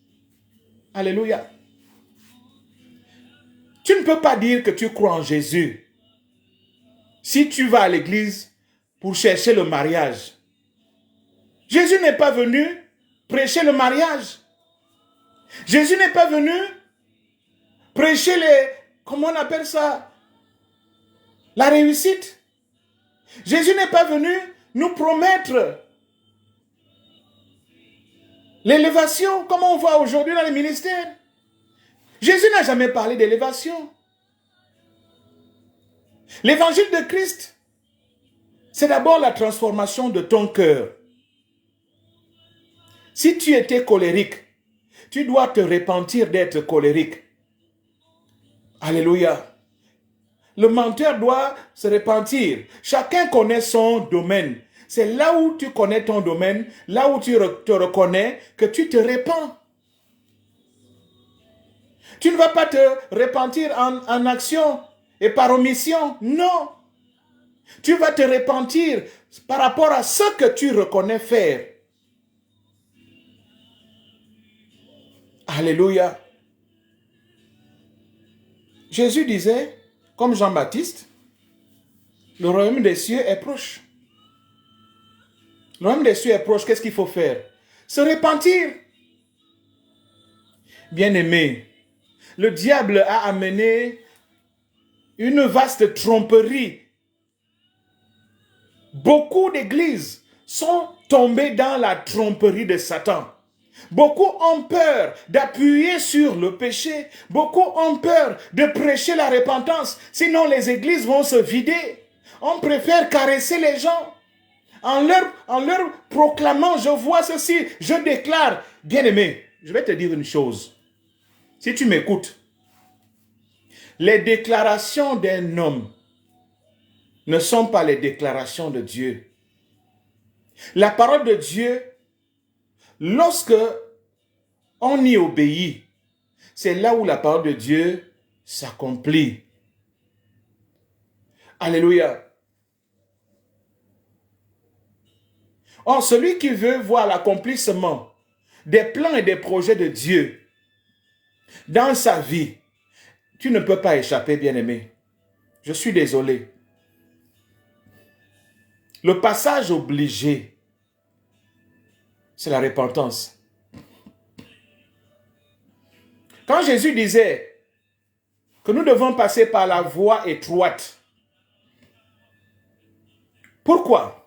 Alléluia. Tu ne peux pas dire que tu crois en Jésus si tu vas à l'église pour chercher le mariage. Jésus n'est pas venu prêcher le mariage. Jésus n'est pas venu prêcher comment on appelle ça? La réussite. Jésus n'est pas venu nous promettre l'élévation, comme on voit aujourd'hui dans les ministères. Jésus n'a jamais parlé d'élévation. L'évangile de Christ, c'est d'abord la transformation de ton cœur. Si tu étais colérique, tu dois te repentir d'être colérique. Alléluia. Le menteur doit se repentir. Chacun connaît son domaine. C'est là où tu connais ton domaine, là où tu te reconnais, que tu te repens. Tu ne vas pas te repentir en action et par omission. Non. Tu vas te repentir par rapport à ce que tu reconnais faire. Alléluia. Jésus disait, comme Jean-Baptiste, le royaume des cieux est proche. Le royaume des cieux est proche. Qu'est-ce qu'il faut faire? Se repentir. Bien-aimé, le diable a amené une vaste tromperie. Beaucoup d'églises sont tombées dans la tromperie de Satan. Beaucoup ont peur d'appuyer sur le péché. Beaucoup ont peur de prêcher la repentance. Sinon, les églises vont se vider. On préfère caresser les gens. En leur proclamant, je vois ceci, je déclare. Bien-aimé, je vais te dire une chose. Si tu m'écoutes, les déclarations d'un homme ne sont pas les déclarations de Dieu. La parole de Dieu, lorsque on y obéit, c'est là où la parole de Dieu s'accomplit. Alléluia. Or, celui qui veut voir l'accomplissement des plans et des projets de Dieu dans sa vie, tu ne peux pas échapper, bien-aimé. Je suis désolé. Le passage obligé, c'est la repentance. Quand Jésus disait que nous devons passer par la voie étroite, pourquoi?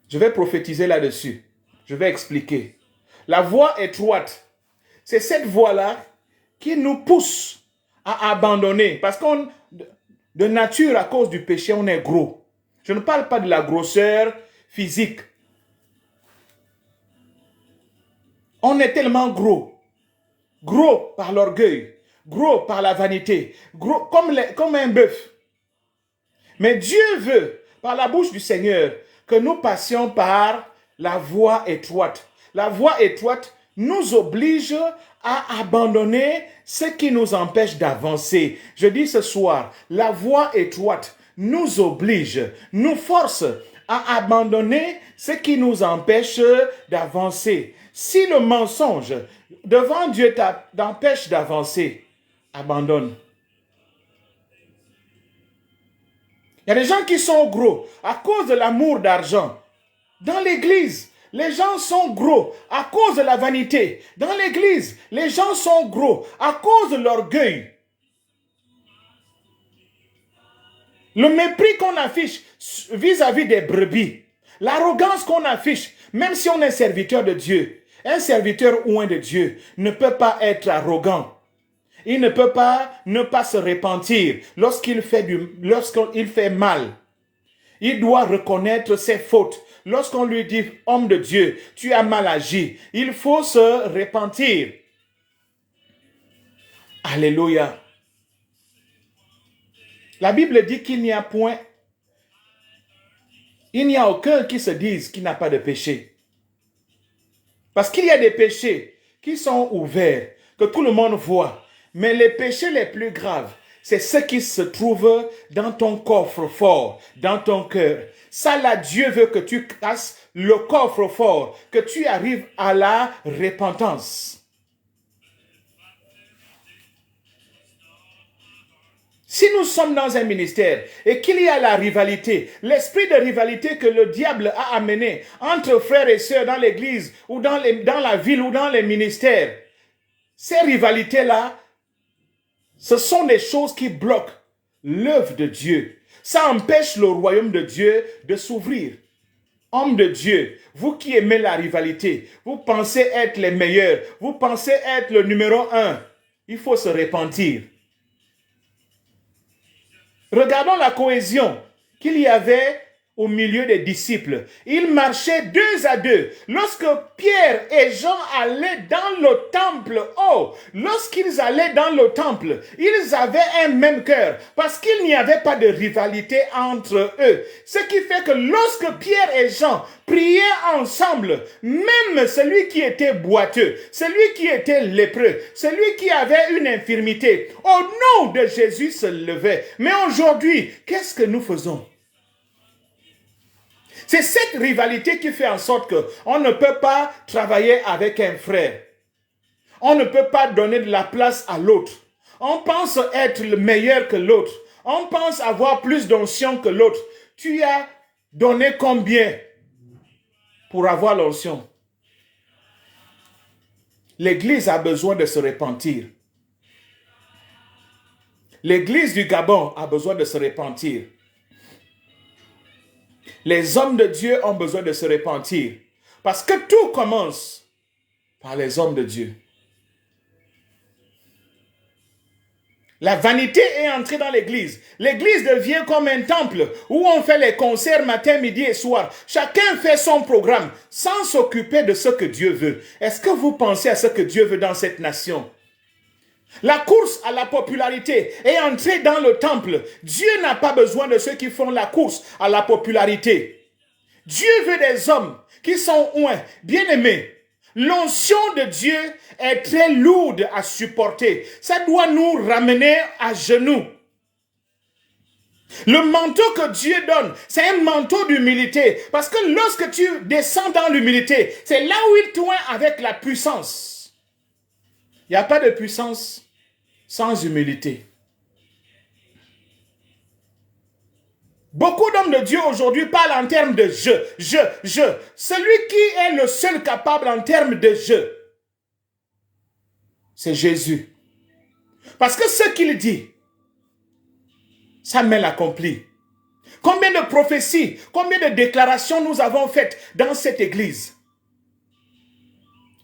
Je vais prophétiser là-dessus. Je vais expliquer. La voie étroite, c'est cette voie-là qui nous pousse à abandonner. Parce qu'on, de nature, à cause du péché, on est gros. Je ne parle pas de la grosseur physique. On est tellement gros. Gros par l'orgueil. Gros par la vanité. Gros comme un bœuf. Mais Dieu veut, par la bouche du Seigneur, que nous passions par la voie étroite. La voie étroite nous oblige à abandonner ce qui nous empêche d'avancer. Je dis ce soir, la voie étroite nous oblige, nous force à abandonner ce qui nous empêche d'avancer. Si le mensonge devant Dieu t'empêche d'avancer, abandonne. Il y a des gens qui sont gros à cause de l'amour d'argent. Dans l'église, les gens sont gros à cause de la vanité. Dans l'église, les gens sont gros à cause de l'orgueil. Le mépris qu'on affiche vis-à-vis des brebis. L'arrogance qu'on affiche, même si on est serviteur de Dieu. Un serviteur oint de Dieu ne peut pas être arrogant. Il ne peut pas ne pas se repentir lorsqu'il fait mal. Il doit reconnaître ses fautes. Lorsqu'on lui dit, homme de Dieu, tu as mal agi, il faut se repentir. Alléluia. La Bible dit qu'il n'y a point, il n'y a aucun qui se dise qu'il n'a pas de péché. Parce qu'il y a des péchés qui sont ouverts, que tout le monde voit. Mais les péchés les plus graves, c'est ce qui se trouve dans ton coffre-fort, dans ton cœur. Ça là, Dieu veut que tu casses le coffre-fort, que tu arrives à la repentance. Si nous sommes dans un ministère et qu'il y a la rivalité, l'esprit de rivalité que le diable a amené entre frères et sœurs dans l'église ou dans la ville ou dans les ministères, ces rivalités-là, ce sont des choses qui bloquent l'œuvre de Dieu. Ça empêche le royaume de Dieu de s'ouvrir. Homme de Dieu, vous qui aimez la rivalité, vous pensez être les meilleurs, vous pensez être le numéro 1. Il faut se repentir. Regardons la cohésion qu'il y avait au milieu des disciples. Ils marchaient deux à deux. Lorsque Pierre et Jean allaient dans le temple, lorsqu'ils allaient dans le temple, ils avaient un même cœur parce qu'il n'y avait pas de rivalité entre eux. Ce qui fait que lorsque Pierre et Jean priaient ensemble, même celui qui était boiteux, celui qui était lépreux, celui qui avait une infirmité, au nom de Jésus se levait. Mais aujourd'hui, qu'est-ce que nous faisons? C'est cette rivalité qui fait en sorte qu'on ne peut pas travailler avec un frère. On ne peut pas donner de la place à l'autre. On pense être le meilleur que l'autre. On pense avoir plus d'onction que l'autre. Tu as donné combien pour avoir l'onction? L'Église a besoin de se repentir. L'Église du Gabon a besoin de se repentir. Les hommes de Dieu ont besoin de se repentir. Parce que tout commence par les hommes de Dieu. La vanité est entrée dans l'église. L'église devient comme un temple où on fait les concerts matin, midi et soir. Chacun fait son programme sans s'occuper de ce que Dieu veut. Est-ce que vous pensez à ce que Dieu veut dans cette nation? La course à la popularité est entrée dans le temple. Dieu n'a pas besoin de ceux qui font la course à la popularité. Dieu veut des hommes qui sont oints, bien-aimés. L'onction de Dieu est très lourde à supporter. Ça doit nous ramener à genoux. Le manteau que Dieu donne, c'est un manteau d'humilité. Parce que lorsque tu descends dans l'humilité, c'est là où il t'oint avec la puissance. Il n'y a pas de puissance sans humilité. Beaucoup d'hommes de Dieu aujourd'hui parlent en termes de je. Celui qui est le seul capable en termes de je, c'est Jésus. Parce que ce qu'il dit, ça met l'accompli. Combien de prophéties, combien de déclarations nous avons faites dans cette église?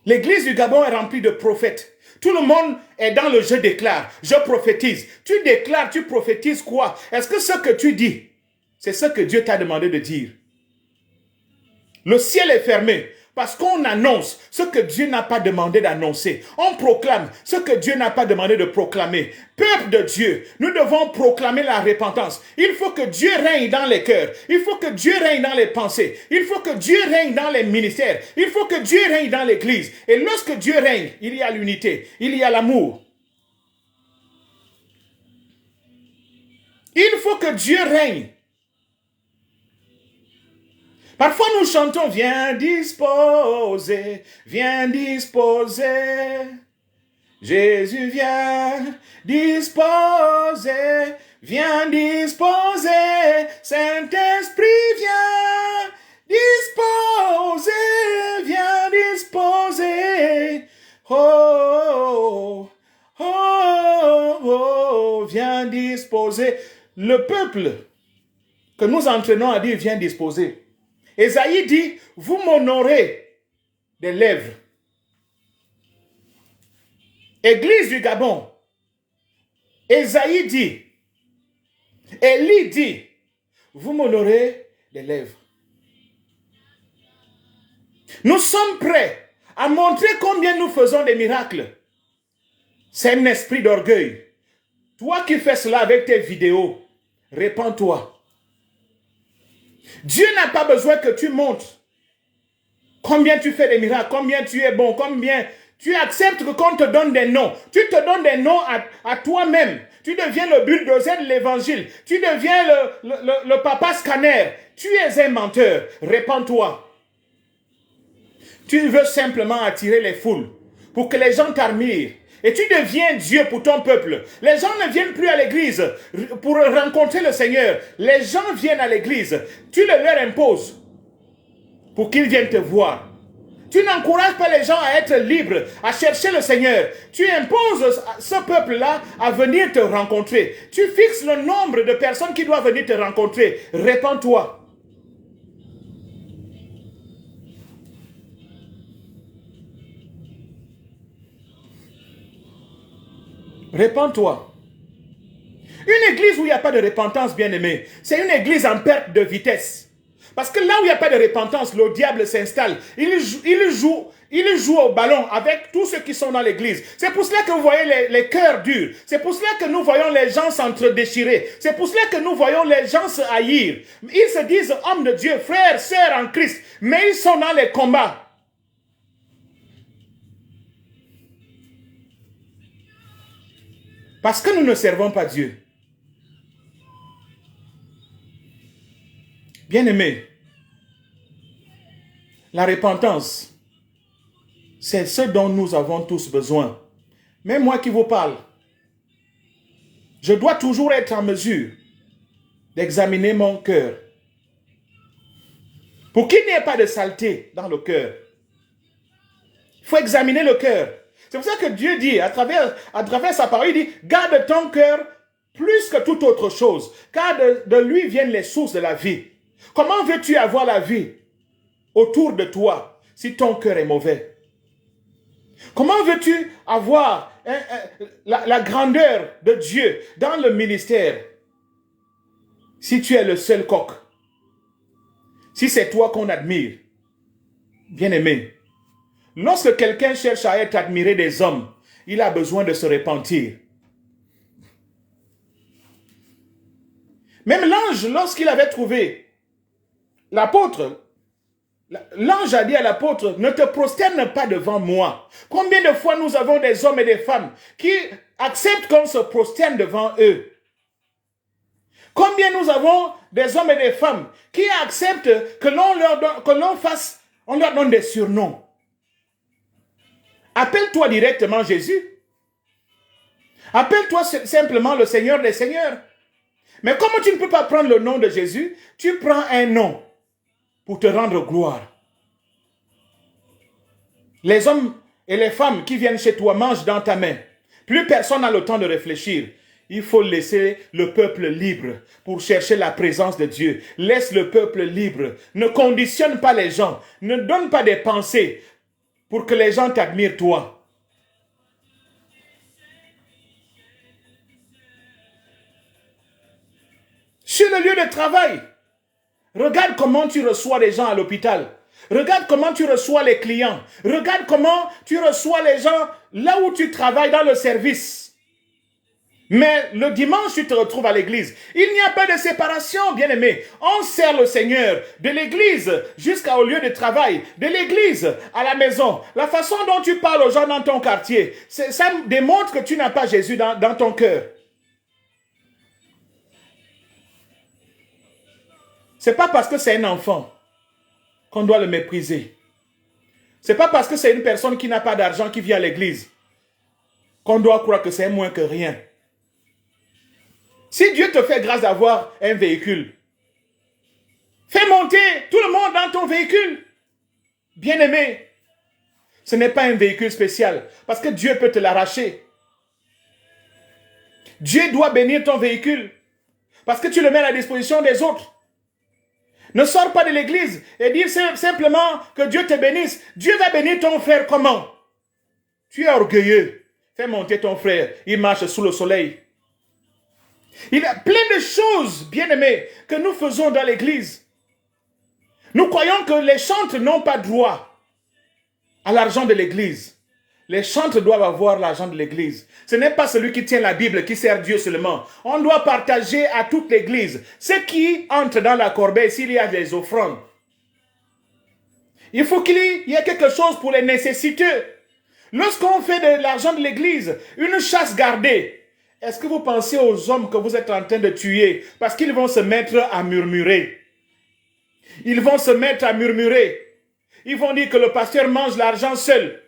L'église du Gabon est remplie de prophètes. Tout le monde est dans le je déclare, je prophétise. Tu déclares, tu prophétises quoi? Est-ce que ce que tu dis, c'est ce que Dieu t'a demandé de dire? Le ciel est fermé parce qu'on annonce ce que Dieu n'a pas demandé d'annoncer. On proclame ce que Dieu n'a pas demandé de proclamer. Peuple de Dieu, nous devons proclamer la repentance. Il faut que Dieu règne dans les cœurs. Il faut que Dieu règne dans les pensées. Il faut que Dieu règne dans les ministères. Il faut que Dieu règne dans l'église. Et lorsque Dieu règne, il y a l'unité. Il y a l'amour. Il faut que Dieu règne. Parfois nous chantons, viens disposer, Jésus vient disposer, Saint-Esprit vient disposer, viens disposer. Le peuple que nous entraînons à dire viens disposer. Ésaïe dit, vous m'honorez des lèvres. Église du Gabon, Ésaïe dit, Élie dit, vous m'honorez des lèvres. Nous sommes prêts à montrer combien nous faisons des miracles. C'est un esprit d'orgueil. Toi qui fais cela avec tes vidéos, répands-toi. Dieu n'a pas besoin que tu montres combien tu fais des miracles, combien tu es bon, combien tu acceptes qu'on te donne des noms. Tu te donnes des noms à toi-même. Tu deviens le bulldozer de l'évangile. Tu deviens le papa scanner. Tu es un menteur. Répands-toi. Tu veux simplement attirer les foules pour que les gens t'admirent. Et tu deviens Dieu pour ton peuple. Les gens ne viennent plus à l'église pour rencontrer le Seigneur. Les gens viennent à l'église. Tu le leur imposes pour qu'ils viennent te voir. Tu n'encourages pas les gens à être libres, à chercher le Seigneur. Tu imposes ce peuple-là à venir te rencontrer. Tu fixes le nombre de personnes qui doivent venir te rencontrer. Répands-toi. Répands-toi. Une église où il n'y a pas de repentance, bien-aimé, c'est une église en perte de vitesse. Parce que là où il n'y a pas de repentance, le diable s'installe. Il joue au ballon avec tous ceux qui sont dans l'église. C'est pour cela que vous voyez les cœurs durs. C'est pour cela que nous voyons les gens s'entre-déchirer. C'est pour cela que nous voyons les gens se haïr. Ils se disent hommes de Dieu, frères, sœurs en Christ. Mais ils sont dans les combats. Parce que nous ne servons pas Dieu. Bien-aimés, la repentance, c'est ce dont nous avons tous besoin. Même moi qui vous parle, je dois toujours être en mesure d'examiner mon cœur pour qu'il n'y ait pas de saleté dans le cœur. Il faut examiner le cœur. C'est pour ça que Dieu dit, à travers sa parole, il dit, garde ton cœur plus que toute autre chose, car de lui viennent les sources de la vie. Comment veux-tu avoir la vie autour de toi si ton cœur est mauvais? Comment veux-tu avoir la grandeur de Dieu dans le ministère si tu es le seul coq? Si c'est toi qu'on admire, bien-aimé, lorsque quelqu'un cherche à être admiré des hommes, il a besoin de se repentir. Même l'ange, lorsqu'il avait trouvé l'apôtre, l'ange a dit à l'apôtre, ne te prosterne pas devant moi. Combien de fois nous avons des hommes et des femmes qui acceptent qu'on se prosterne devant eux? Combien nous avons des hommes et des femmes qui acceptent que on leur donne des surnoms? Appelle-toi directement Jésus. Appelle-toi simplement le Seigneur des Seigneurs. Mais comme tu ne peux pas prendre le nom de Jésus, tu prends un nom pour te rendre gloire. Les hommes et les femmes qui viennent chez toi mangent dans ta main. Plus personne n'a le temps de réfléchir. Il faut laisser le peuple libre pour chercher la présence de Dieu. Laisse le peuple libre. Ne conditionne pas les gens. Ne donne pas des pensées pour que les gens t'admirent toi. Sur le lieu de travail, regarde comment tu reçois les gens à l'hôpital. Regarde comment tu reçois les clients. Regarde comment tu reçois les gens là où tu travailles dans le service. Mais le dimanche, tu te retrouves à l'église. Il n'y a pas de séparation, bien-aimé. On sert le Seigneur de l'église jusqu'au lieu de travail, de l'église à la maison. La façon dont tu parles aux gens dans ton quartier, ça démontre que tu n'as pas Jésus dans ton cœur. C'est pas parce que c'est un enfant qu'on doit le mépriser. C'est pas parce que c'est une personne qui n'a pas d'argent qui vient à l'église qu'on doit croire que c'est moins que rien. Si Dieu te fait grâce d'avoir un véhicule, fais monter tout le monde dans ton véhicule. Bien-aimé, ce n'est pas un véhicule spécial parce que Dieu peut te l'arracher. Dieu doit bénir ton véhicule parce que tu le mets à la disposition des autres. Ne sors pas de l'église et dire simplement que Dieu te bénisse. Dieu va bénir ton frère comment? Tu es orgueilleux. Fais monter ton frère. Il marche sous le soleil. Il y a plein de choses, bien-aimés, que nous faisons dans l'église. Nous croyons que les chantres n'ont pas droit à l'argent de l'église. Les chantres doivent avoir l'argent de l'église. Ce n'est pas celui qui tient la Bible qui sert Dieu seulement. On doit partager à toute l'église. Ce qui entre dans la corbeille, s'il y a des offrandes. Il faut qu'il y ait quelque chose pour les nécessiteux. Lorsqu'on fait de l'argent de l'église, une chasse gardée, est-ce que vous pensez aux hommes que vous êtes en train de tuer parce qu'ils vont se mettre à murmurer? Ils vont se mettre à murmurer. Ils vont dire que le pasteur mange l'argent seul.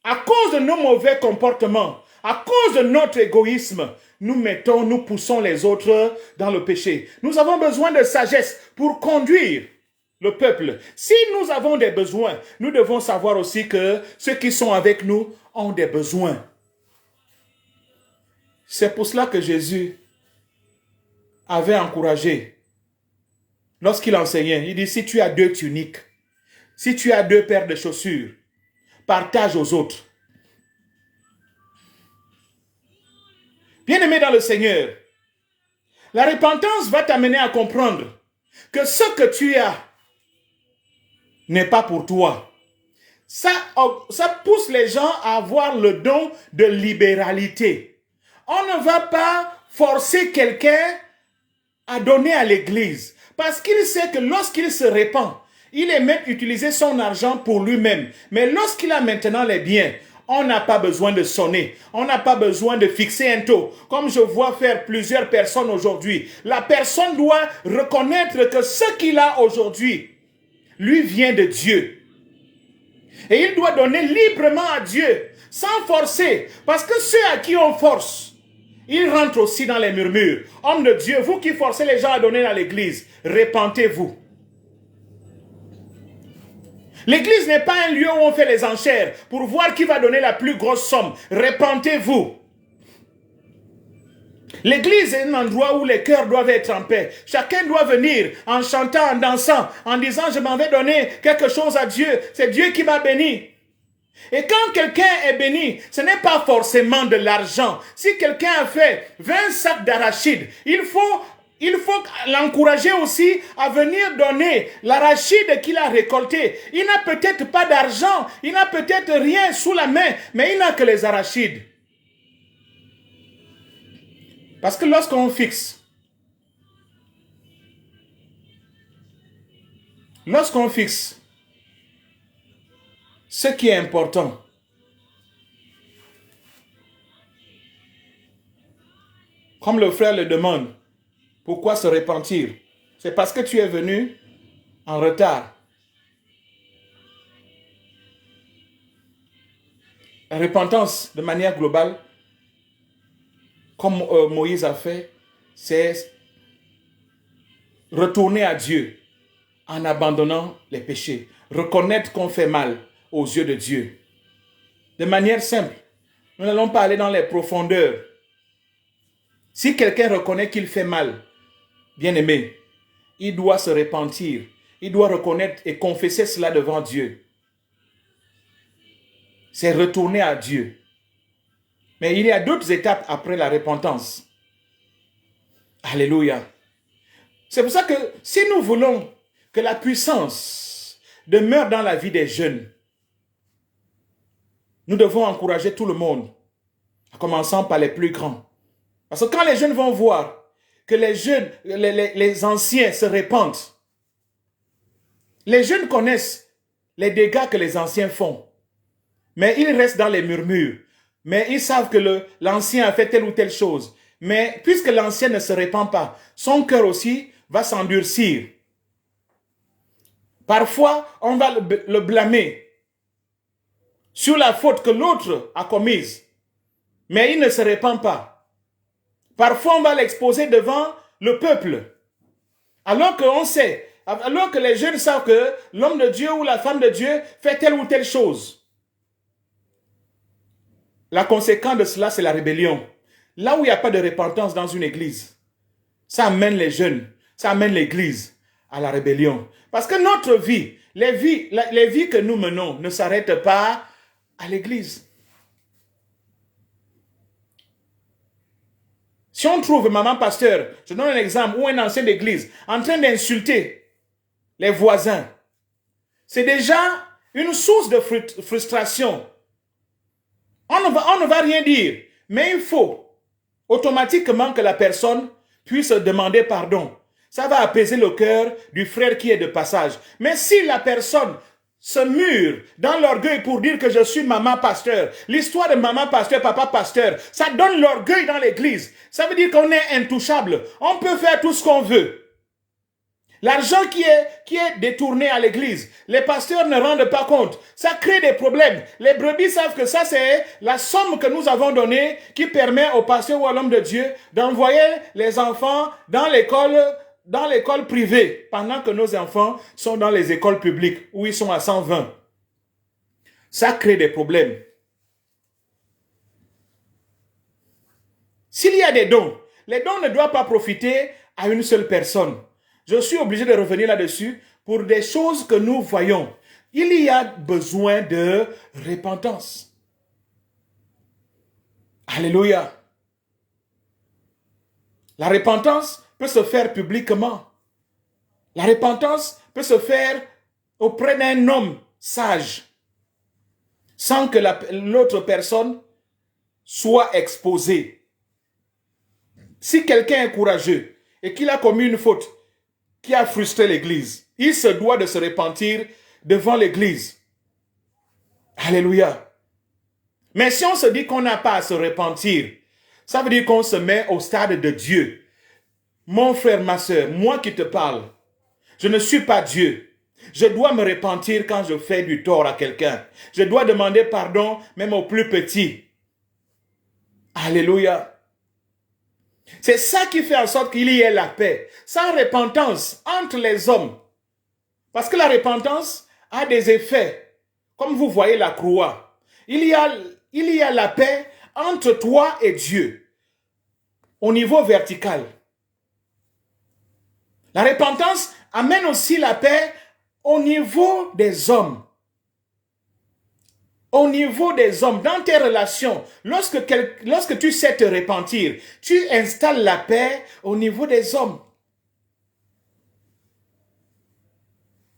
À cause de nos mauvais comportements, à cause de notre égoïsme, nous poussons les autres dans le péché. Nous avons besoin de sagesse pour conduire le peuple. Si nous avons des besoins, nous devons savoir aussi que ceux qui sont avec nous ont des besoins. C'est pour cela que Jésus avait encouragé, lorsqu'il enseignait, il dit, si tu as 2 tuniques, si tu as 2 paires de chaussures, partage aux autres. Bien-aimé dans le Seigneur, la repentance va t'amener à comprendre que ce que tu as n'est pas pour toi. Ça pousse les gens à avoir le don de libéralité. On ne va pas forcer quelqu'un à donner à l'église parce qu'il sait que lorsqu'il se répand, il aime utiliser son argent pour lui-même. Mais lorsqu'il a maintenant les biens, on n'a pas besoin de sonner. On n'a pas besoin de fixer un taux. Comme je vois faire plusieurs personnes aujourd'hui. La personne doit reconnaître que ce qu'il a aujourd'hui lui vient de Dieu. Et il doit donner librement à Dieu, sans forcer. Parce que ceux à qui on force, ils rentrent aussi dans les murmures. Homme de Dieu, vous qui forcez les gens à donner à l'église, répentez-vous. L'église n'est pas un lieu où on fait les enchères pour voir qui va donner la plus grosse somme. Répentez-vous. L'église est un endroit où les cœurs doivent être en paix. Chacun doit venir en chantant, en dansant, en disant je m'en vais donner quelque chose à Dieu. C'est Dieu qui m'a béni. Et quand quelqu'un est béni, ce n'est pas forcément de l'argent. Si quelqu'un a fait 20 sacs d'arachides, il faut l'encourager aussi à venir donner l'arachide qu'il a récolté. Il n'a peut-être pas d'argent, il n'a peut-être rien sous la main, mais il n'a que les arachides. Parce que lorsqu'on fixe ce qui est important, comme le frère le demande, pourquoi se repentir? C'est parce que tu es venu en retard. La repentance, de manière globale, comme Moïse a fait, c'est retourner à Dieu en abandonnant les péchés. Reconnaître qu'on fait mal aux yeux de Dieu. De manière simple, nous n'allons pas aller dans les profondeurs. Si quelqu'un reconnaît qu'il fait mal, bien-aimé, il doit se repentir. Il doit reconnaître et confesser cela devant Dieu. C'est retourner à Dieu. Mais il y a d'autres étapes après la repentance. Alléluia. C'est pour ça que si nous voulons que la puissance demeure dans la vie des jeunes, nous devons encourager tout le monde, en commençant par les plus grands. Parce que quand les jeunes vont voir que les jeunes, les anciens se répandent, les jeunes connaissent les dégâts que les anciens font. Mais ils restent dans les murmures. Mais ils savent que l'ancien a fait telle ou telle chose. Mais puisque l'ancien ne se répand pas, son cœur aussi va s'endurcir. Parfois, on va le blâmer sur la faute que l'autre a commise. Mais il ne se répand pas. Parfois, on va l'exposer devant le peuple. Alors qu'on sait, alors que les jeunes savent que l'homme de Dieu ou la femme de Dieu fait telle ou telle chose. La conséquence de cela, c'est la rébellion. Là où il n'y a pas de repentance dans une église, ça amène les jeunes, ça amène l'église à la rébellion. Parce que notre vie, les vies que nous menons ne s'arrêtent pas à l'église. Si on trouve maman pasteur, je donne un exemple, ou un ancien d'église, en train d'insulter les voisins, c'est déjà une source de frustration. On ne va rien dire, mais il faut automatiquement que la personne puisse demander pardon. Ça va apaiser le cœur du frère qui est de passage. Mais si la personne se mure dans l'orgueil pour dire que je suis maman pasteur, l'histoire de maman pasteur, papa pasteur, ça donne l'orgueil dans l'église. Ça veut dire qu'on est intouchable. On peut faire tout ce qu'on veut. L'argent qui est détourné à l'église, les pasteurs ne rendent pas compte. Ça crée des problèmes. Les brebis savent que ça, c'est la somme que nous avons donnée qui permet au pasteur ou à l'homme de Dieu d'envoyer les enfants dans l'école privée, pendant que nos enfants sont dans les écoles publiques, où ils sont à 120. Ça crée des problèmes. S'il y a des dons, les dons ne doivent pas profiter à une seule personne. Je suis obligé de revenir là-dessus pour des choses que nous voyons. Il y a besoin de repentance. Alléluia. La repentance peut se faire publiquement. La repentance peut se faire auprès d'un homme sage, sans que l'autre personne soit exposée. Si quelqu'un est courageux et qu'il a commis une faute qui a frustré l'Église, il se doit de se repentir devant l'Église. Alléluia. Mais si on se dit qu'on n'a pas à se repentir, ça veut dire qu'on se met au stade de Dieu. Mon frère, ma soeur, moi qui te parle, je ne suis pas Dieu. Je dois me repentir quand je fais du tort à quelqu'un. Je dois demander pardon même aux plus petits. Alléluia. C'est ça qui fait en sorte qu'il y ait la paix. Sans repentance entre les hommes. Parce que la repentance a des effets. Comme vous voyez la croix. Il y a la paix entre toi et Dieu. Au niveau vertical. La repentance amène aussi la paix au niveau des hommes. Au niveau des hommes, dans tes relations, lorsque tu sais te repentir, tu installes la paix au niveau des hommes.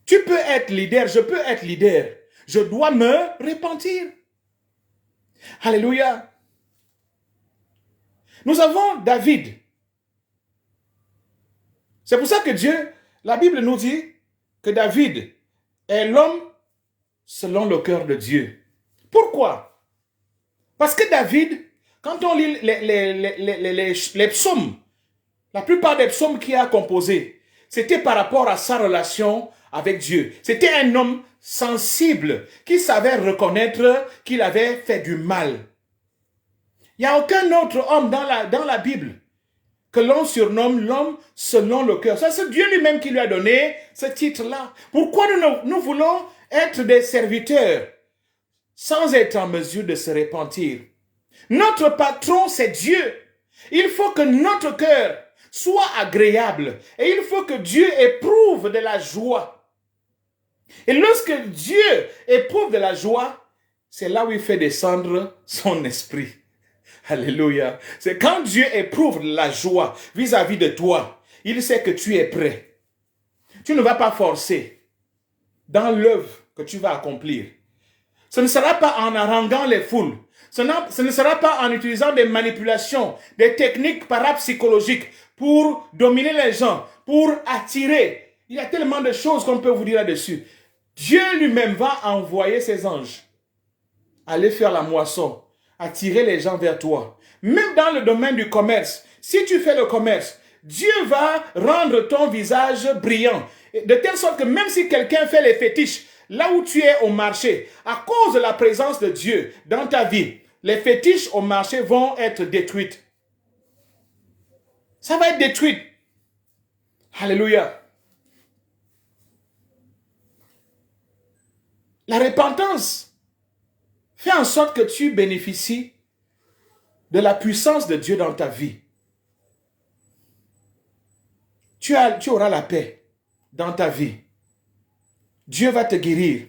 Tu peux être leader, je peux être leader. Je dois me repentir. Alléluia. Nous avons David. C'est pour ça que Dieu, la Bible nous dit que David est l'homme selon le cœur de Dieu. Pourquoi? Parce que David, quand on lit les psaumes, la plupart des psaumes qu'il a composés, c'était par rapport à sa relation avec Dieu. C'était un homme sensible qui savait reconnaître qu'il avait fait du mal. Il n'y a aucun autre homme dans la Bible que l'on surnomme l'homme selon le cœur. Ça, c'est Dieu lui-même qui lui a donné ce titre-là. Pourquoi nous voulons être des serviteurs sans être en mesure de se repentir? Notre patron, c'est Dieu. Il faut que notre cœur soit agréable et il faut que Dieu éprouve de la joie. Et lorsque Dieu éprouve de la joie, c'est là où il fait descendre son esprit. Alléluia. C'est quand Dieu éprouve de la joie vis-à-vis de toi, il sait que tu es prêt. Tu ne vas pas forcer dans l'œuvre que tu vas accomplir. Ce ne sera pas en haranguant les foules. Ce ne sera pas en utilisant des manipulations, des techniques parapsychologiques pour dominer les gens, pour attirer. Il y a tellement de choses qu'on peut vous dire là-dessus. Dieu lui-même va envoyer ses anges aller faire la moisson, attirer les gens vers toi. Même dans le domaine du commerce, si tu fais le commerce, Dieu va rendre ton visage brillant. De telle sorte que même si quelqu'un fait les fétiches, là où tu es au marché, à cause de la présence de Dieu dans ta vie, les fétiches au marché vont être détruites. Ça va être détruit. Alléluia. La repentance fait en sorte que tu bénéficies de la puissance de Dieu dans ta vie. Tu auras la paix dans ta vie. Dieu va te guérir.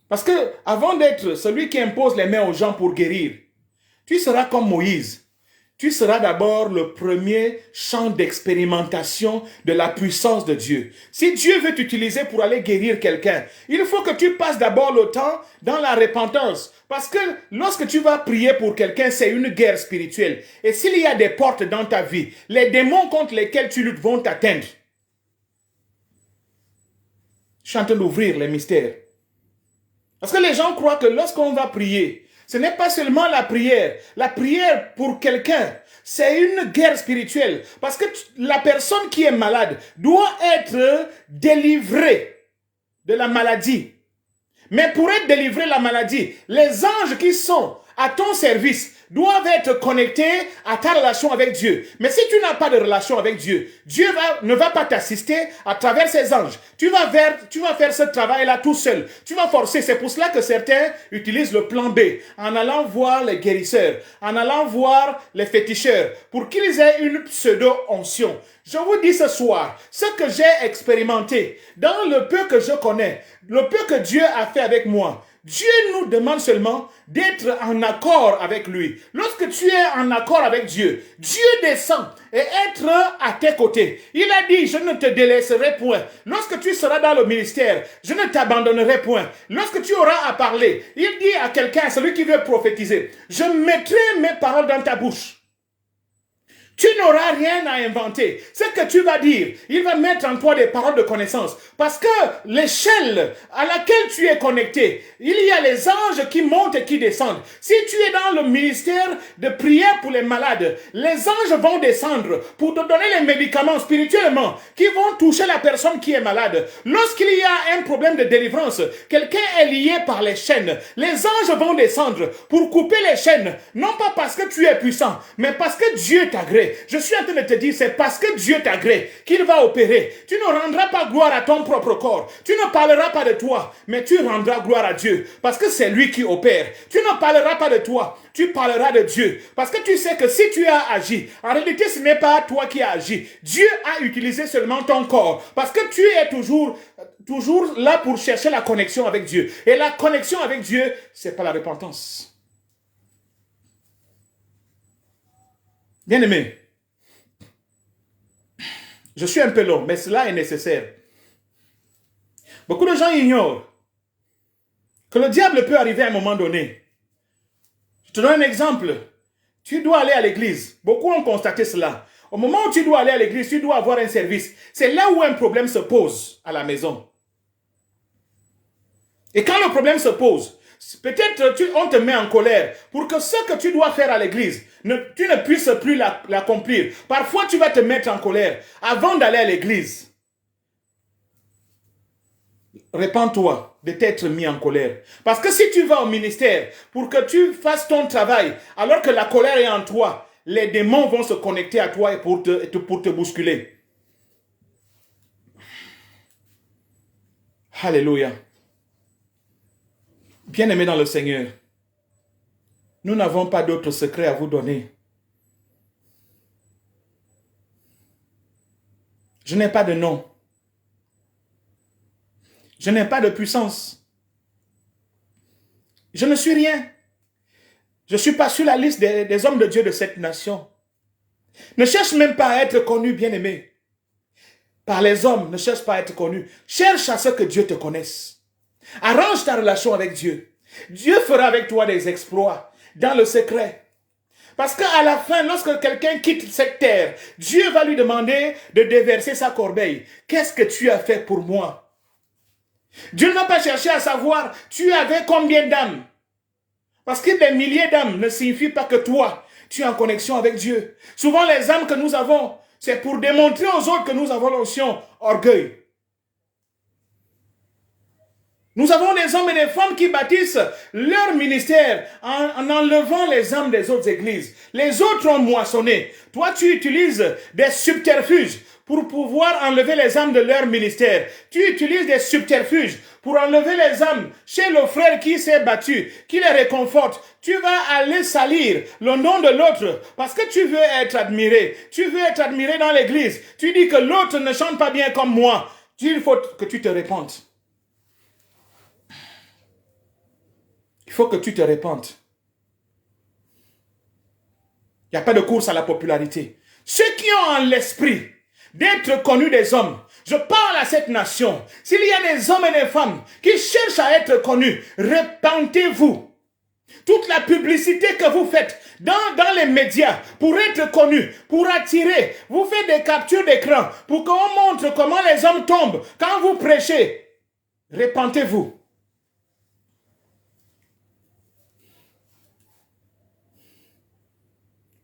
Parce que avant d'être celui qui impose les mains aux gens pour guérir, tu seras comme Moïse. Tu seras d'abord le premier champ d'expérimentation de la puissance de Dieu. Si Dieu veut t'utiliser pour aller guérir quelqu'un, il faut que tu passes d'abord le temps dans la repentance. Parce que lorsque tu vas prier pour quelqu'un, c'est une guerre spirituelle. Et s'il y a des portes dans ta vie, les démons contre lesquels tu luttes vont t'atteindre. Je suis en train d'ouvrir les mystères. Parce que les gens croient que lorsqu'on va prier, ce n'est pas seulement la prière. La prière pour quelqu'un, c'est une guerre spirituelle. Parce que la personne qui est malade doit être délivrée de la maladie. Mais pour être délivré de la maladie, les anges qui sont à ton service doivent être connectés à ta relation avec Dieu. Mais si tu n'as pas de relation avec Dieu, Dieu ne va pas t'assister à travers ses anges. Tu vas faire ce travail-là tout seul. Tu vas forcer. C'est pour cela que certains utilisent le plan B, en allant voir les guérisseurs, en allant voir les féticheurs, pour qu'ils aient une pseudo-onction. Je vous dis ce soir, ce que j'ai expérimenté, dans le peu que je connais, le peu que Dieu a fait avec moi, Dieu nous demande seulement d'être en accord avec lui. Lorsque tu es en accord avec Dieu, Dieu descend et être à tes côtés. Il a dit, je ne te délaisserai point. Lorsque tu seras dans le ministère, je ne t'abandonnerai point. Lorsque tu auras à parler, il dit à quelqu'un, celui qui veut prophétiser, je mettrai mes paroles dans ta bouche. Tu n'auras rien à inventer. Ce que tu vas dire, il va mettre en toi des paroles de connaissance. Parce que l'échelle à laquelle tu es connecté, il y a les anges qui montent et qui descendent. Si tu es dans le ministère de prière pour les malades, les anges vont descendre pour te donner les médicaments spirituellement qui vont toucher la personne qui est malade. Lorsqu'il y a un problème de délivrance, quelqu'un est lié par les chaînes, les anges vont descendre pour couper les chaînes. Non pas parce que tu es puissant, mais parce que Dieu t'agrée. Je suis en train de te dire, c'est parce que Dieu t'agrée qu'il va opérer. Tu ne rendras pas gloire à ton propre corps. Tu ne parleras pas de toi, mais tu rendras gloire à Dieu. Parce que c'est lui qui opère. Tu ne parleras pas de toi, tu parleras de Dieu. Parce que tu sais que si tu as agi, en réalité ce n'est pas toi qui as agi. Dieu a utilisé seulement ton corps. Parce que tu es toujours là pour chercher la connexion avec Dieu. Et la connexion avec Dieu, c'est pas la repentance. Bien-aimé, je suis un peu long, mais cela est nécessaire. Beaucoup de gens ignorent que le diable peut arriver à un moment donné. Je te donne un exemple. Tu dois aller à l'église. Beaucoup ont constaté cela. Au moment où tu dois aller à l'église, tu dois avoir un service. C'est là où un problème se pose à la maison. Et quand le problème se pose, peut-être on te met en colère pour que ce que tu dois faire à l'église, tu ne puisses plus l'accomplir. Parfois, tu vas te mettre en colère avant d'aller à l'église. Répands-toi de t'être mis en colère. Parce que si tu vas au ministère pour que tu fasses ton travail, alors que la colère est en toi, les démons vont se connecter à toi et pour te bousculer. Alléluia. Bien-aimés dans le Seigneur, nous n'avons pas d'autres secrets à vous donner. Je n'ai pas de nom. Je n'ai pas de puissance. Je ne suis rien. Je ne suis pas sur la liste des hommes de Dieu de cette nation. Ne cherche même pas à être connu, bien-aimé. Par les hommes, ne cherche pas à être connu. Cherche à ce que Dieu te connaisse. Arrange ta relation avec Dieu. Dieu fera avec toi des exploits dans le secret. Parce qu'à la fin, lorsque quelqu'un quitte cette terre, Dieu va lui demander de déverser sa corbeille. Qu'est-ce que tu as fait pour moi? Dieu ne va pas chercher à savoir tu avais combien d'âmes. Parce que des milliers d'âmes ne signifient pas que toi, tu es en connexion avec Dieu. Souvent, les âmes que nous avons, c'est pour démontrer aux autres que nous avons l'onction orgueil. Nous avons des hommes et des femmes qui bâtissent leur ministère en enlevant les âmes des autres églises. Les autres ont moissonné. Toi, tu utilises des subterfuges pour pouvoir enlever les âmes de leur ministère. Tu utilises des subterfuges pour enlever les âmes chez le frère qui s'est battu, qui les réconforte. Tu vas aller salir le nom de l'autre parce que tu veux être admiré. Tu veux être admiré dans l'église. Tu dis que l'autre ne chante pas bien comme moi. Il faut que tu te répandes. Il faut que tu te répandes. Il n'y a pas de course à la popularité. Ceux qui ont en l'esprit d'être connus des hommes, je parle à cette nation. S'il y a des hommes et des femmes qui cherchent à être connus, répandez-vous. Toute la publicité que vous faites dans les médias pour être connus, pour attirer, vous faites des captures d'écran pour qu'on montre comment les hommes tombent quand vous prêchez. Répandez-vous.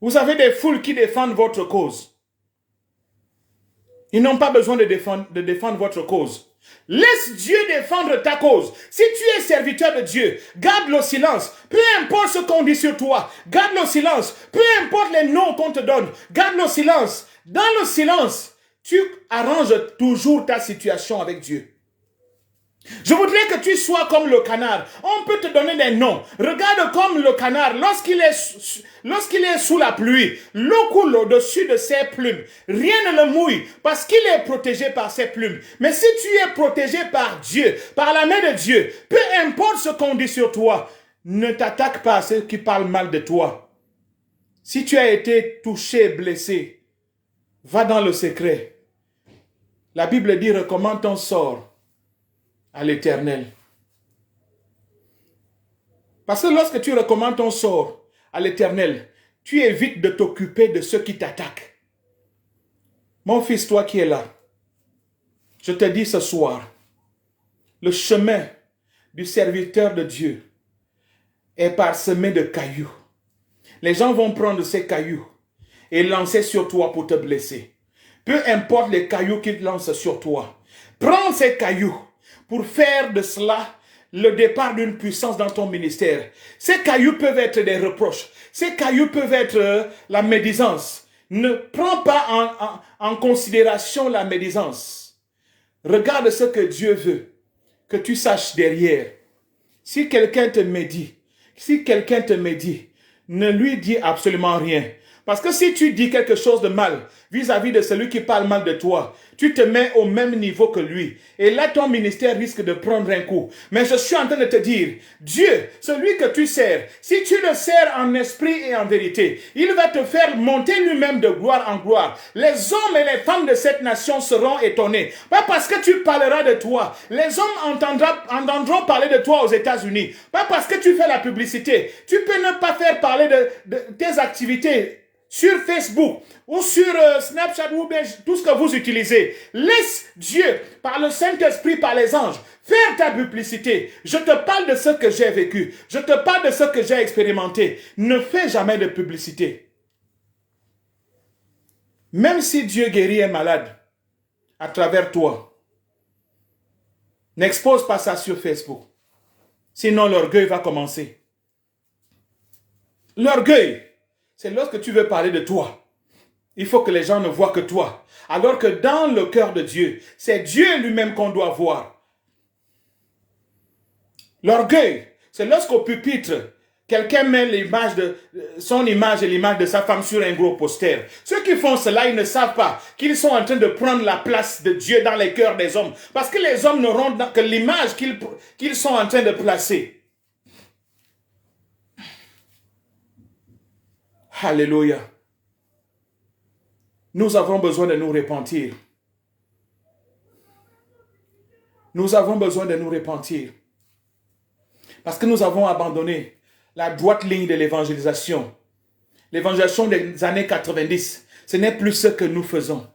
Vous avez des foules qui défendent votre cause. Ils n'ont pas besoin de défendre votre cause. Laisse Dieu défendre ta cause. Si tu es serviteur de Dieu, garde le silence. Peu importe ce qu'on dit sur toi, garde le silence. Peu importe les noms qu'on te donne, garde le silence. Dans le silence, tu arranges toujours ta situation avec Dieu. Je voudrais que tu sois comme le canard. On peut te donner des noms. Regarde comme le canard, lorsqu'il est sous la pluie, l'eau coule au-dessus de ses plumes. Rien ne le mouille parce qu'il est protégé par ses plumes. Mais si tu es protégé par Dieu, par la main de Dieu, peu importe ce qu'on dit sur toi, ne t'attaque pas à ceux qui parlent mal de toi. Si tu as été touché, blessé, va dans le secret. La Bible dit, recommande ton sort à l'Éternel. Parce que lorsque tu recommandes ton sort à l'Éternel, tu évites de t'occuper de ceux qui t'attaquent. Mon fils, toi qui es là, je te dis ce soir, le chemin du serviteur de Dieu est parsemé de cailloux. Les gens vont prendre ces cailloux et lancer sur toi pour te blesser. Peu importe les cailloux qu'ils lancent sur toi, prends ces cailloux pour faire de cela le départ d'une puissance dans ton ministère. Ces cailloux peuvent être des reproches. Ces cailloux peuvent être la médisance. Ne prends pas en considération la médisance. Regarde ce que Dieu veut que tu saches derrière. Si quelqu'un te médit, ne lui dis absolument rien. Parce que si tu dis quelque chose de mal vis-à-vis de celui qui parle mal de toi, tu te mets au même niveau que lui. Et là, ton ministère risque de prendre un coup. Mais je suis en train de te dire, Dieu, celui que tu sers, si tu le sers en esprit et en vérité, il va te faire monter lui-même de gloire en gloire. Les hommes et les femmes de cette nation seront étonnés. Pas parce que tu parleras de toi. Les hommes entendront parler de toi aux États-Unis. Pas parce que tu fais la publicité. Tu peux ne pas faire parler de tes activités sur Facebook ou sur Snapchat ou bien tout ce que vous utilisez. Laisse Dieu, par le Saint-Esprit, par les anges, faire ta publicité. Je te parle de ce que j'ai vécu. Je te parle de ce que j'ai expérimenté. Ne fais jamais de publicité. Même si Dieu guérit un malade à travers toi, n'expose pas ça sur Facebook. Sinon, l'orgueil va commencer. L'orgueil, c'est lorsque tu veux parler de toi. Il faut que les gens ne voient que toi. Alors que dans le cœur de Dieu, c'est Dieu lui-même qu'on doit voir. L'orgueil, c'est lorsqu'au pupitre, quelqu'un met son image et l'image de sa femme sur un gros poster. Ceux qui font cela, ils ne savent pas qu'ils sont en train de prendre la place de Dieu dans les cœurs des hommes. Parce que les hommes n'auront que l'image qu'ils sont en train de placer. Alléluia. Nous avons besoin de nous repentir. Nous avons besoin de nous repentir. Parce que nous avons abandonné la droite ligne de l'évangélisation. L'évangélisation des années 90, ce n'est plus ce que nous faisons.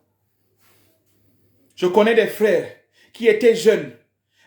Je connais des frères qui étaient jeunes,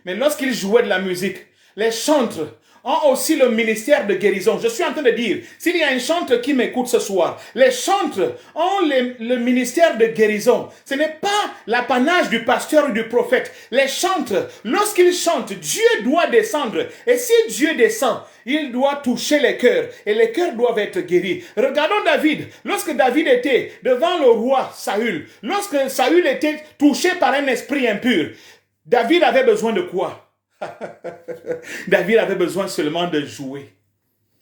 mais lorsqu'ils jouaient de la musique, les chantres ont aussi le ministère de guérison. Je suis en train de dire, s'il y a un chantre qui m'écoute ce soir, les chantres ont le ministère de guérison. Ce n'est pas l'apanage du pasteur ou du prophète. Les chantres, lorsqu'ils chantent, Dieu doit descendre. Et si Dieu descend, il doit toucher les cœurs. Et les cœurs doivent être guéris. Regardons David. Lorsque David était devant le roi Saül, lorsque Saül était touché par un esprit impur, David avait besoin de quoi? David avait besoin seulement de jouer,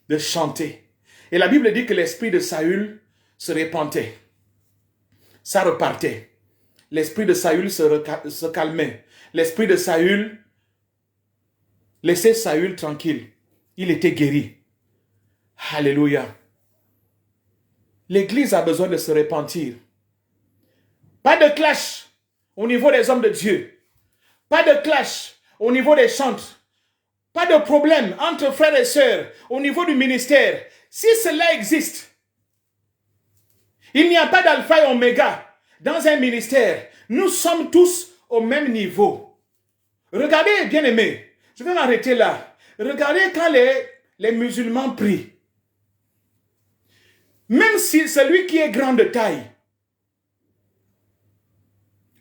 de chanter. Et la Bible dit que l'esprit de Saül se répandait. Ça repartait. L'esprit de Saül se calmait. L'esprit de Saül laissait Saül tranquille. Il était guéri. Alléluia. L'Église a besoin de se repentir. Pas de clash au niveau des hommes de Dieu. Pas de clash au niveau des chantres. Pas de problème entre frères et sœurs au niveau du ministère. Si cela existe, il n'y a pas d'alpha et oméga dans un ministère. Nous sommes tous au même niveau. Regardez, bien-aimés, je vais m'arrêter là. Regardez quand les musulmans prient. Même si celui qui est grand de taille,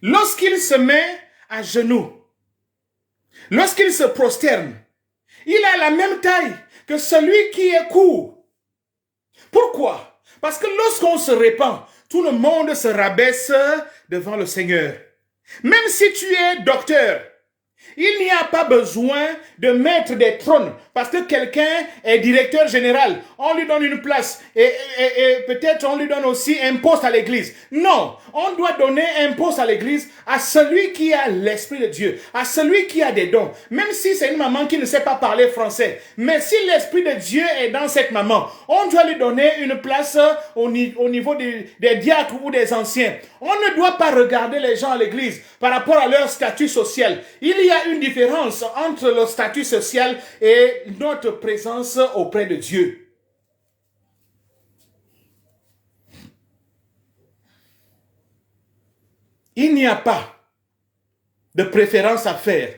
lorsqu'il se met à genoux, lorsqu'il se prosterne, il a la même taille que celui qui est court. Pourquoi? Parce que lorsqu'on se répand, tout le monde se rabaisse devant le Seigneur. Même si tu es docteur, Il n'y a pas besoin de mettre des trônes parce que quelqu'un est directeur général. On lui donne une place et peut-être on lui donne aussi un poste à l'église. Non, on doit donner un poste à l'église à celui qui a l'Esprit de Dieu, à celui qui a des dons. Même si c'est une maman qui ne sait pas parler français, mais si l'Esprit de Dieu est dans cette maman, on doit lui donner une place au niveau des diacres ou des anciens. On ne doit pas regarder les gens à l'église par rapport à leur statut social. Il y a une différence entre le statut social et notre présence auprès de Dieu. Il n'y a pas de préférence à faire.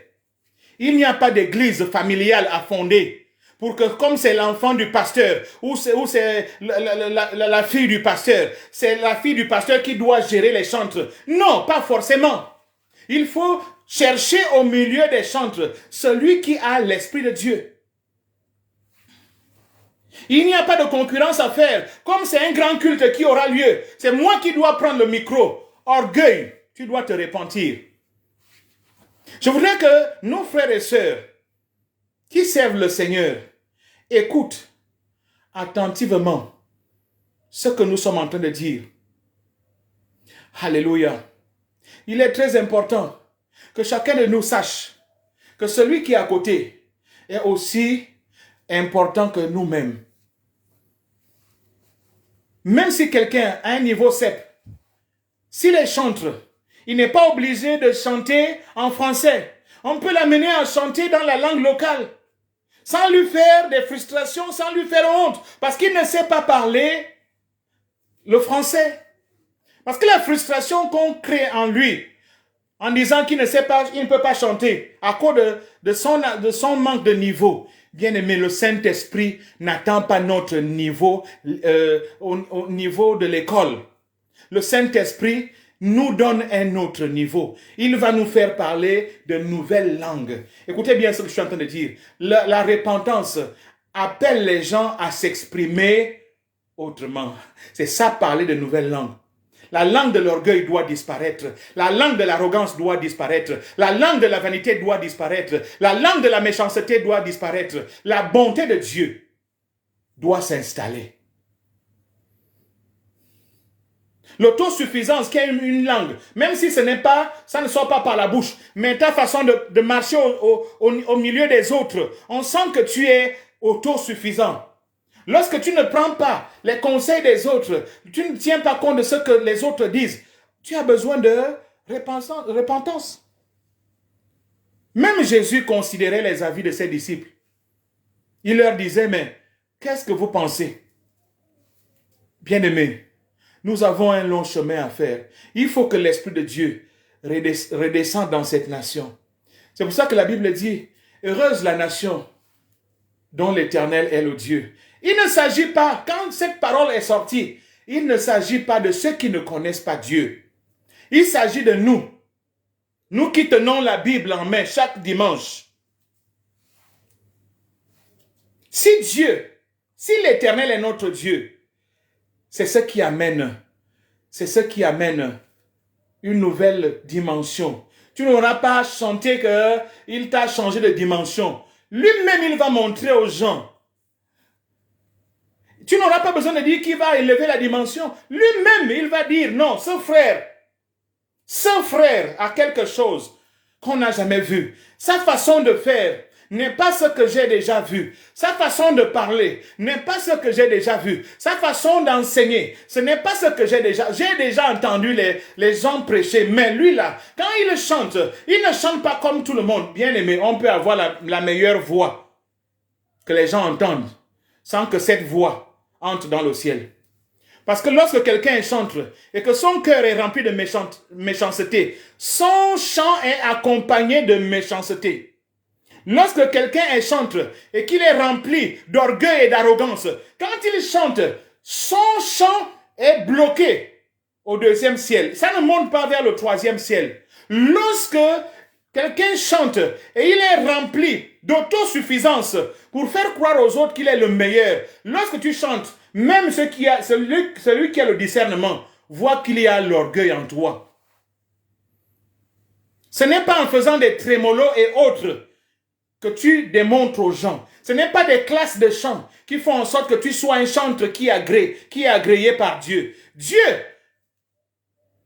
Il n'y a pas d'église familiale à fonder pour que, comme c'est l'enfant du pasteur ou c'est la fille du pasteur, c'est la fille du pasteur qui doit gérer les chantres. Non, pas forcément. Il faut chercher au milieu des chantres celui qui a l'Esprit de Dieu. Il n'y a pas de concurrence à faire. Comme c'est un grand culte qui aura lieu, c'est moi qui dois prendre le micro. Orgueil, tu dois te repentir. Je voudrais que nos frères et sœurs qui servent le Seigneur écoutent attentivement ce que nous sommes en train de dire. Alléluia. Il est très important que chacun de nous sache que celui qui est à côté est aussi important que nous-mêmes. Même si quelqu'un a un niveau CEP, s'il est chantre, il n'est pas obligé de chanter en français. On peut l'amener à chanter dans la langue locale, sans lui faire des frustrations, sans lui faire honte, parce qu'il ne sait pas parler le français. Parce que la frustration qu'on crée en lui, en disant qu'il ne sait pas, il ne peut pas chanter, à cause de son manque de niveau. Bien aimé, le Saint-Esprit n'atteint pas notre niveau au niveau de l'école. Le Saint-Esprit nous donne un autre niveau. Il va nous faire parler de nouvelles langues. Écoutez bien ce que je suis en train de dire. La repentance appelle les gens à s'exprimer autrement. C'est ça, parler de nouvelles langues. La langue de l'orgueil doit disparaître. La langue de l'arrogance doit disparaître. La langue de la vanité doit disparaître. La langue de la méchanceté doit disparaître. La bonté de Dieu doit s'installer. L'autosuffisance qui est une langue, même si ça ne sort pas par la bouche, mais ta façon de marcher au milieu des autres, on sent que tu es autosuffisant. Lorsque tu ne prends pas les conseils des autres, tu ne tiens pas compte de ce que les autres disent, tu as besoin de repentance. Même Jésus considérait les avis de ses disciples. Il leur disait, mais qu'est-ce que vous pensez? Bien-aimés, nous avons un long chemin à faire. Il faut que l'Esprit de Dieu redescende dans cette nation. C'est pour ça que la Bible dit, heureuse la nation dont l'Éternel est le Dieu. Il ne s'agit pas, quand cette parole est sortie, il ne s'agit pas de ceux qui ne connaissent pas Dieu. Il s'agit de nous. Nous qui tenons la Bible en main chaque dimanche. Si l'Éternel est notre Dieu, c'est ce qui amène une nouvelle dimension. Tu n'auras pas chanté qu'il t'a changé de dimension. Lui-même, il va montrer aux gens. Tu n'auras pas besoin de dire qu'il va élever la dimension. Lui-même, il va dire, non, ce frère a quelque chose qu'on n'a jamais vu. Sa façon de faire n'est pas ce que j'ai déjà vu. Sa façon de parler n'est pas ce que j'ai déjà vu. Sa façon d'enseigner, ce n'est pas ce que j'ai déjà entendu les gens prêcher. Mais lui là, quand il chante, il ne chante pas comme tout le monde. Bien aimé, on peut avoir la meilleure voix que les gens entendent sans que cette voix entre dans le ciel. Parce que lorsque quelqu'un est chantre et que son cœur est rempli de méchanceté, son chant est accompagné de méchanceté. Lorsque quelqu'un est chantre et qu'il est rempli d'orgueil et d'arrogance, quand il chante, son chant est bloqué au 2e ciel. Ça ne monte pas vers le 3e ciel. Lorsque quelqu'un chante et il est rempli d'autosuffisance pour faire croire aux autres qu'il est le meilleur, lorsque tu chantes, même celui qui a le discernement voit qu'il y a l'orgueil en toi. Ce n'est pas en faisant des trémolos et autres que tu démontres aux gens. Ce n'est pas des classes de chant qui font en sorte que tu sois un chanteur qui est agréé par Dieu. Dieu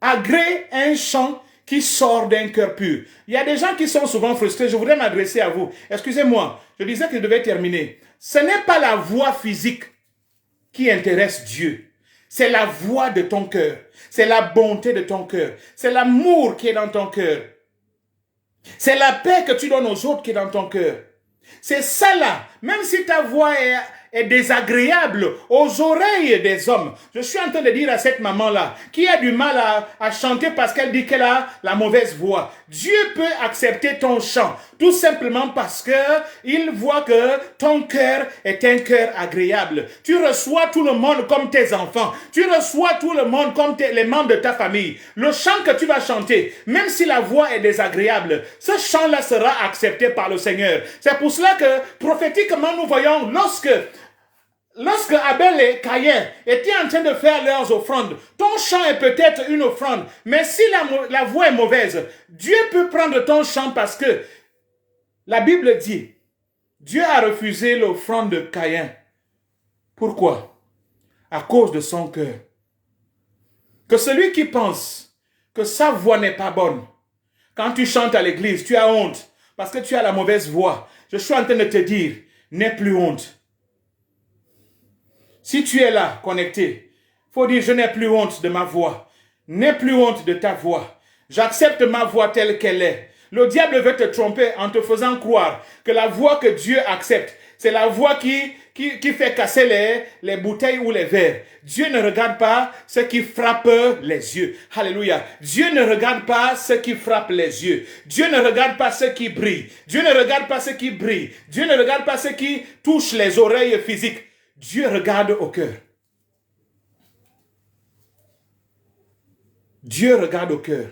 agrée un chant qui sort d'un cœur pur. Il y a des gens qui sont souvent frustrés. Je voudrais m'adresser à vous. Excusez-moi, je disais que je devais terminer. Ce n'est pas la voix physique qui intéresse Dieu. C'est la voix de ton cœur. C'est la bonté de ton cœur. C'est l'amour qui est dans ton cœur. C'est la paix que tu donnes aux autres qui est dans ton cœur. C'est ça là. Même si ta voix est désagréable aux oreilles des hommes. Je suis en train de dire à cette maman-là, qui a du mal à chanter parce qu'elle dit qu'elle a la mauvaise voix. Dieu peut accepter ton chant, tout simplement parce que il voit que ton cœur est un cœur agréable. Tu reçois tout le monde comme tes enfants. Tu reçois tout le monde comme les membres de ta famille. Le chant que tu vas chanter, même si la voix est désagréable, ce chant-là sera accepté par le Seigneur. C'est pour cela que, prophétiquement, nous voyons Lorsque Abel et Caïn étaient en train de faire leurs offrandes, ton chant est peut-être une offrande, mais si la voix est mauvaise, Dieu peut prendre ton chant parce que la Bible dit, Dieu a refusé l'offrande de Caïn. Pourquoi? À cause de son cœur. Que celui qui pense que sa voix n'est pas bonne, quand tu chantes à l'église, tu as honte parce que tu as la mauvaise voix. Je suis en train de te dire, n'aie plus honte. Si tu es là, connecté, il faut dire, je n'ai plus honte de ma voix. N'aie plus honte de ta voix. J'accepte ma voix telle qu'elle est. Le diable veut te tromper en te faisant croire que la voix que Dieu accepte, c'est la voix qui fait casser les bouteilles ou les verres. Dieu ne regarde pas ce qui frappe les yeux. Alléluia. Dieu ne regarde pas ce qui frappe les yeux. Dieu ne regarde pas ce qui brille. Dieu ne regarde pas ce qui brille. Dieu ne regarde pas ce qui touche les oreilles physiques. Dieu regarde au cœur. Dieu regarde au cœur.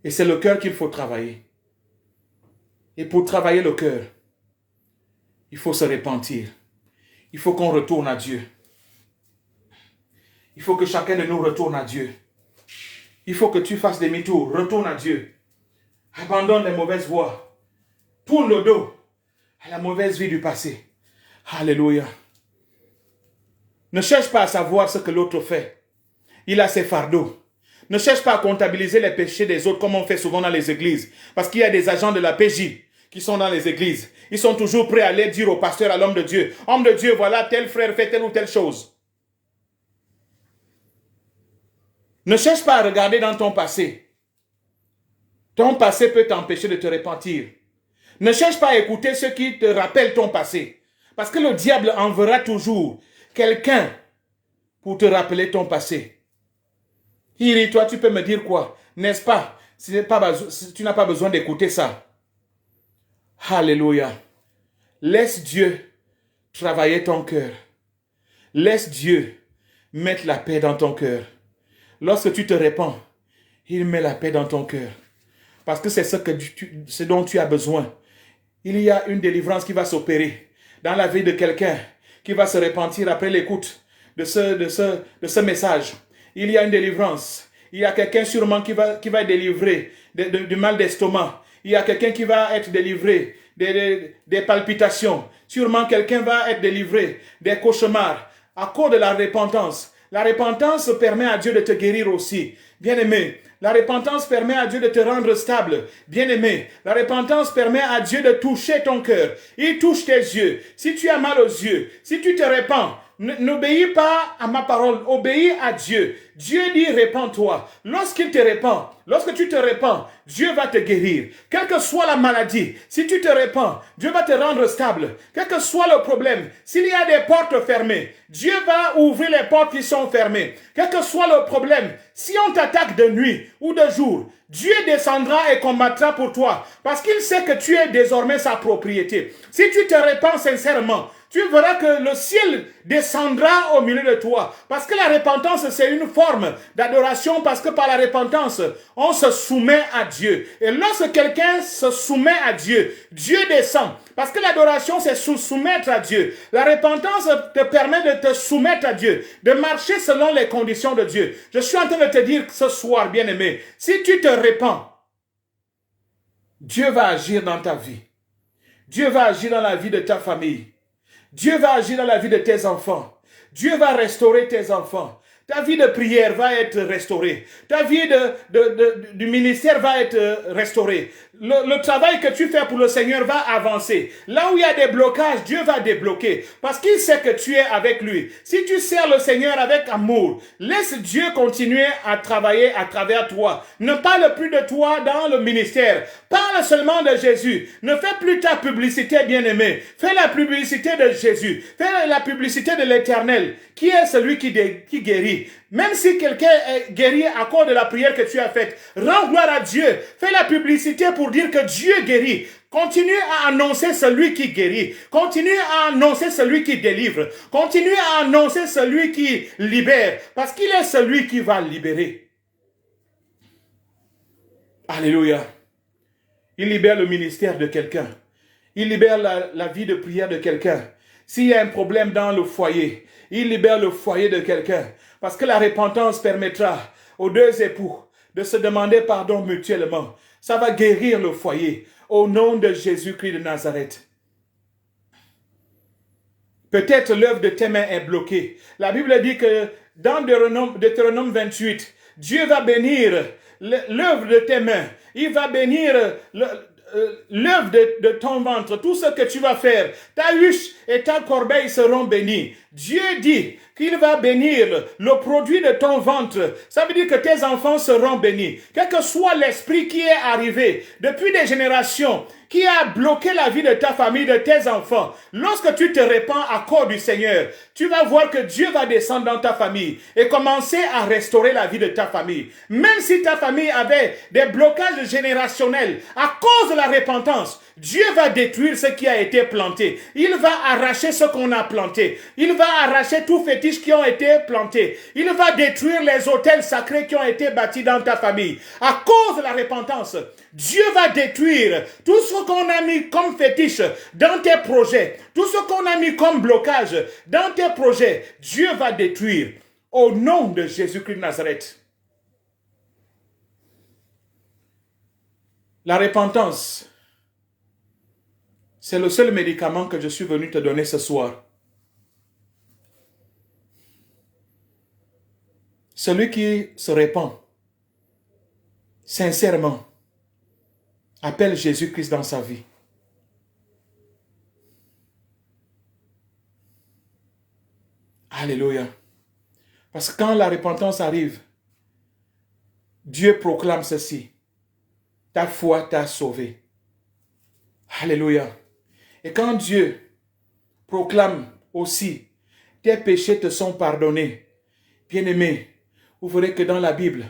Et c'est le cœur qu'il faut travailler. Et pour travailler le cœur, il faut se repentir. Il faut qu'on retourne à Dieu. Il faut que chacun de nous retourne à Dieu. Il faut que tu fasses demi-tour. Retourne à Dieu. Abandonne les mauvaises voies. Tourne le dos à la mauvaise vie du passé. Alléluia. Ne cherche pas à savoir ce que l'autre fait. Il a ses fardeaux. Ne cherche pas à comptabiliser les péchés des autres comme on fait souvent dans les églises. Parce qu'il y a des agents de la PJ qui sont dans les églises. Ils sont toujours prêts à aller dire au pasteur, à l'homme de Dieu, homme de Dieu, voilà, tel frère fait telle ou telle chose. Ne cherche pas à regarder dans ton passé. Ton passé peut t'empêcher de te repentir. Ne cherche pas à écouter ceux qui te rappellent ton passé. Parce que le diable enverra toujours quelqu'un pour te rappeler ton passé. Hiri, toi, tu peux me dire quoi? N'est-ce pas? Tu n'as pas besoin d'écouter ça. Alléluia. Laisse Dieu travailler ton cœur. Laisse Dieu mettre la paix dans ton cœur. Lorsque tu te répands, il met la paix dans ton cœur. Parce que c'est ce dont tu as besoin. Il y a une délivrance qui va s'opérer dans la vie de quelqu'un qui va se repentir après l'écoute de ce message. Il y a une délivrance. Il y a quelqu'un sûrement qui va être délivré du mal d'estomac. Il y a quelqu'un qui va être délivré des palpitations. Sûrement quelqu'un va être délivré des cauchemars à cause de la repentance. La repentance permet à Dieu de te guérir aussi. Bien-aimé, la repentance permet à Dieu de te rendre stable. Bien-aimé, la repentance permet à Dieu de toucher ton cœur. Il touche tes yeux. Si tu as mal aux yeux, si tu te répands, n'obéis pas à ma parole, obéis à Dieu. Dieu dit répands-toi. Lorsqu'il te répand, lorsque tu te répands, Dieu va te guérir. Quelle que soit la maladie, si tu te répands, Dieu va te rendre stable. Quel que soit le problème, s'il y a des portes fermées, Dieu va ouvrir les portes qui sont fermées. Quel que soit le problème, si on t'attaque de nuit ou de jour, Dieu descendra et combattra pour toi parce qu'il sait que tu es désormais sa propriété. Si tu te répands sincèrement, tu verras que le ciel descendra au milieu de toi. Parce que la repentance, c'est une forme d'adoration, parce que par la repentance, on se soumet à Dieu. Et lorsque quelqu'un se soumet à Dieu, Dieu descend. Parce que l'adoration, c'est se soumettre à Dieu. La repentance te permet de te soumettre à Dieu, de marcher selon les conditions de Dieu. Je suis en train de te dire ce soir, bien-aimé, si tu te répands, Dieu va agir dans ta vie. Dieu va agir dans la vie de ta famille. Dieu va agir dans la vie de tes enfants. Dieu va restaurer tes enfants. Ta vie de prière va être restaurée. Ta vie du ministère va être restaurée. Le travail que tu fais pour le Seigneur va avancer. Là où il y a des blocages, Dieu va débloquer. Parce qu'il sait que tu es avec lui. Si tu sers le Seigneur avec amour, laisse Dieu continuer à travailler à travers toi. Ne parle plus de toi dans le ministère. Parle seulement de Jésus. Ne fais plus ta publicité, bien-aimé. Fais la publicité de Jésus. Fais la publicité de l'Éternel, qui est celui qui guérit. Même si quelqu'un est guéri à cause de la prière que tu as faite, rends gloire à Dieu. Fais la publicité pour dire que Dieu guérit. Continue à annoncer celui qui guérit. Continue à annoncer celui qui délivre. Continue à annoncer celui qui libère. Parce qu'il est celui qui va libérer. Alléluia. Il libère le ministère de quelqu'un. Il libère la vie de prière de quelqu'un. S'il y a un problème dans le foyer, il libère le foyer de quelqu'un. Parce que la repentance permettra aux deux époux de se demander pardon mutuellement. Ça va guérir le foyer au nom de Jésus-Christ de Nazareth. Peut-être l'œuvre de tes mains est bloquée. La Bible dit que dans Deutéronome 28, Dieu va bénir l'œuvre de tes mains. Il va bénir l'œuvre de ton ventre, tout ce que tu vas faire. Ta huche et ta corbeille seront bénies. Dieu dit qu'il va bénir le produit de ton ventre. Ça veut dire que tes enfants seront bénis. Quel que soit l'esprit qui est arrivé depuis des générations, qui a bloqué la vie de ta famille, de tes enfants, lorsque tu te répands à cause du Seigneur, tu vas voir que Dieu va descendre dans ta famille et commencer à restaurer la vie de ta famille. Même si ta famille avait des blocages générationnels à cause de la repentance, Dieu va détruire ce qui a été planté. Il va arracher ce qu'on a planté. Il va arracher tous fétiches qui ont été plantés. Il va détruire les autels sacrés qui ont été bâtis dans ta famille. À cause de la repentance, Dieu va détruire tout ce qu'on a mis comme fétiche dans tes projets. Tout ce qu'on a mis comme blocage dans tes projets. Dieu va détruire au nom de Jésus-Christ de Nazareth. La repentance, c'est le seul médicament que je suis venu te donner ce soir. Celui qui se répand sincèrement appelle Jésus-Christ dans sa vie. Alléluia. Parce que quand la repentance arrive, Dieu proclame ceci. Ta foi t'a sauvé. Alléluia. Et quand Dieu proclame aussi, tes péchés te sont pardonnés. Bien-aimés, vous verrez que dans la Bible,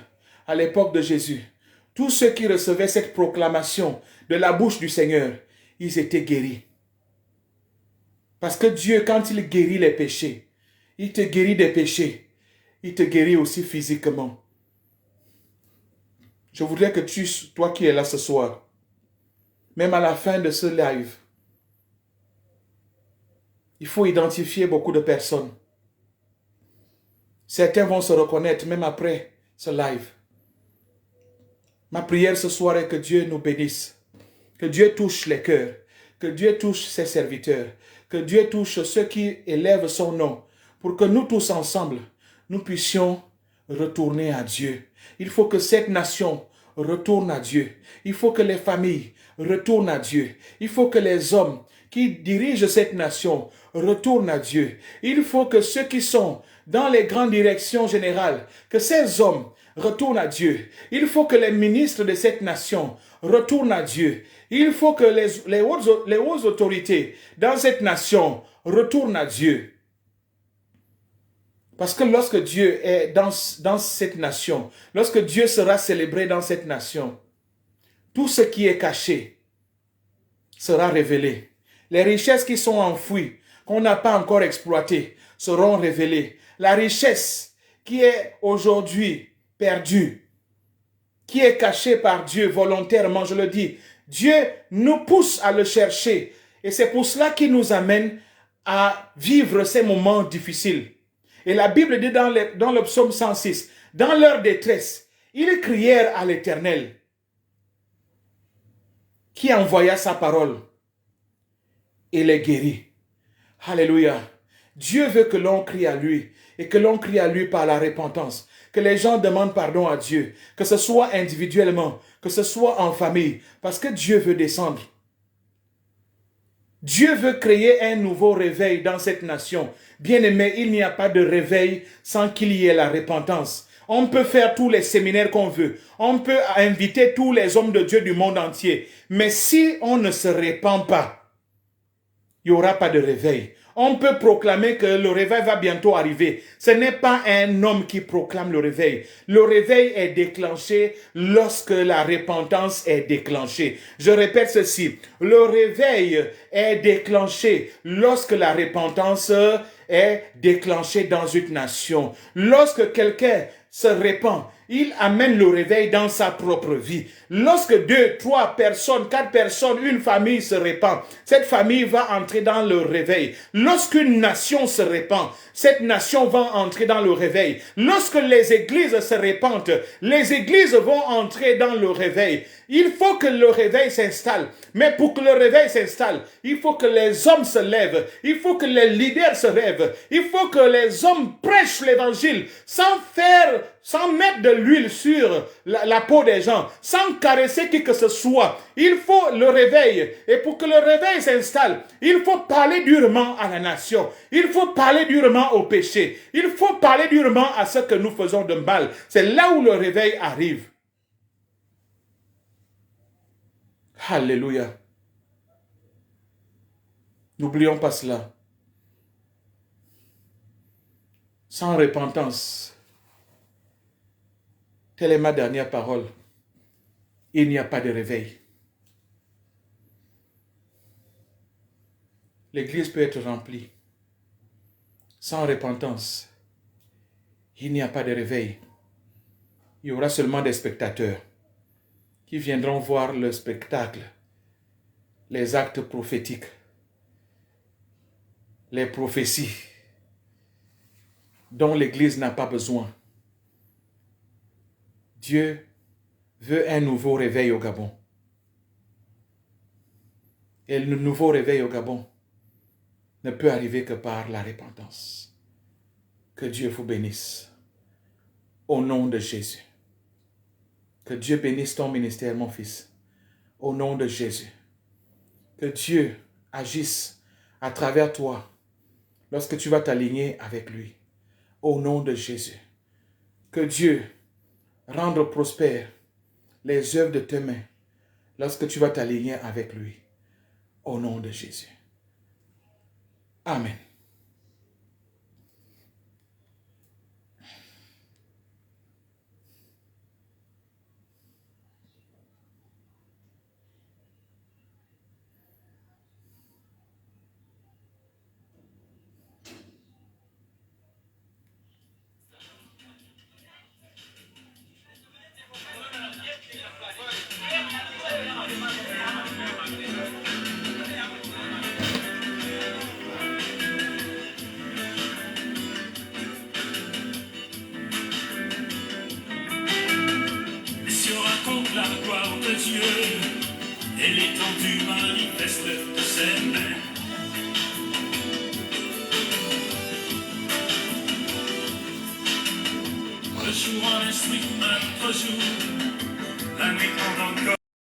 à l'époque de Jésus, tous ceux qui recevaient cette proclamation de la bouche du Seigneur, ils étaient guéris. Parce que Dieu, quand il guérit les péchés, il te guérit des péchés, il te guérit aussi physiquement. Je voudrais que toi qui es là ce soir, même à la fin de ce live, il faut identifier beaucoup de personnes. Certains vont se reconnaître même après ce live. Ma prière ce soir est que Dieu nous bénisse, que Dieu touche les cœurs, que Dieu touche ses serviteurs, que Dieu touche ceux qui élèvent son nom, pour que nous tous ensemble, nous puissions retourner à Dieu. Il faut que cette nation retourne à Dieu. Il faut que les familles retournent à Dieu. Il faut que les hommes qui dirigent cette nation retournent à Dieu. Il faut que ceux qui sont dans les grandes directions générales, que ces hommes retournent à Dieu. Il faut que les ministres de cette nation retournent à Dieu. Il faut que les hautes autorités dans cette nation retournent à Dieu. Parce que lorsque Dieu est dans cette nation, lorsque Dieu sera célébré dans cette nation, tout ce qui est caché sera révélé. Les richesses qui sont enfouies, qu'on n'a pas encore exploitées seront révélées. La richesse qui est aujourd'hui perdue, qui est cachée par Dieu volontairement, je le dis, Dieu nous pousse à le chercher. Et c'est pour cela qu'il nous amène à vivre ces moments difficiles. Et la Bible dit dans le psaume 106, dans leur détresse, ils crièrent à l'Éternel, qui envoya sa parole et les guérit. Alléluia. Dieu veut que l'on crie à lui et que l'on crie à lui par la repentance. Que les gens demandent pardon à Dieu, que ce soit individuellement, que ce soit en famille, parce que Dieu veut descendre. Dieu veut créer un nouveau réveil dans cette nation. Bien-aimé, il n'y a pas de réveil sans qu'il y ait la repentance. On peut faire tous les séminaires qu'on veut. On peut inviter tous les hommes de Dieu du monde entier. Mais si on ne se répand pas, il n'y aura pas de réveil. On peut proclamer que le réveil va bientôt arriver. Ce n'est pas un homme qui proclame le réveil. Le réveil est déclenché lorsque la repentance est déclenchée. Je répète ceci. Le réveil est déclenché lorsque la repentance est déclenchée dans une nation. Lorsque quelqu'un se répand, il amène le réveil dans sa propre vie. Lorsque 2, 3 personnes, 4 personnes, une famille se répand, cette famille va entrer dans le réveil. Lorsqu'une nation se répand, cette nation va entrer dans le réveil. Lorsque les églises se répandent, les églises vont entrer dans le réveil. Il faut que le réveil s'installe. Mais pour que le réveil s'installe, il faut que les hommes se lèvent. Il faut que les leaders se lèvent. Il faut que les hommes prêchent l'évangile sans mettre de l'huile sur la peau des gens, sans caresser qui que ce soit. Il faut le réveil. Et pour que le réveil s'installe, il faut parler durement à la nation. Il faut parler durement au péché. Il faut parler durement à ce que nous faisons de mal. C'est là où le réveil arrive. Alléluia. N'oublions pas cela. Sans repentance, telle est ma dernière parole, il n'y a pas de réveil. L'église peut être remplie. Sans repentance, il n'y a pas de réveil. Il y aura seulement des spectateurs qui viendront voir le spectacle, les actes prophétiques, les prophéties dont l'Église n'a pas besoin. Dieu veut un nouveau réveil au Gabon. Et le nouveau réveil au Gabon ne peut arriver que par la repentance. Que Dieu vous bénisse. Au nom de Jésus. Que Dieu bénisse ton ministère, mon fils. Au nom de Jésus. Que Dieu agisse à travers toi lorsque tu vas t'aligner avec lui. Au nom de Jésus. Que Dieu rende prospères les œuvres de tes mains lorsque tu vas t'aligner avec lui. Au nom de Jésus. Amen. La gloire de Dieu et l'étendue manifeste de ses mains. Le jour en instruit un autre jour, la nuit pendant encore.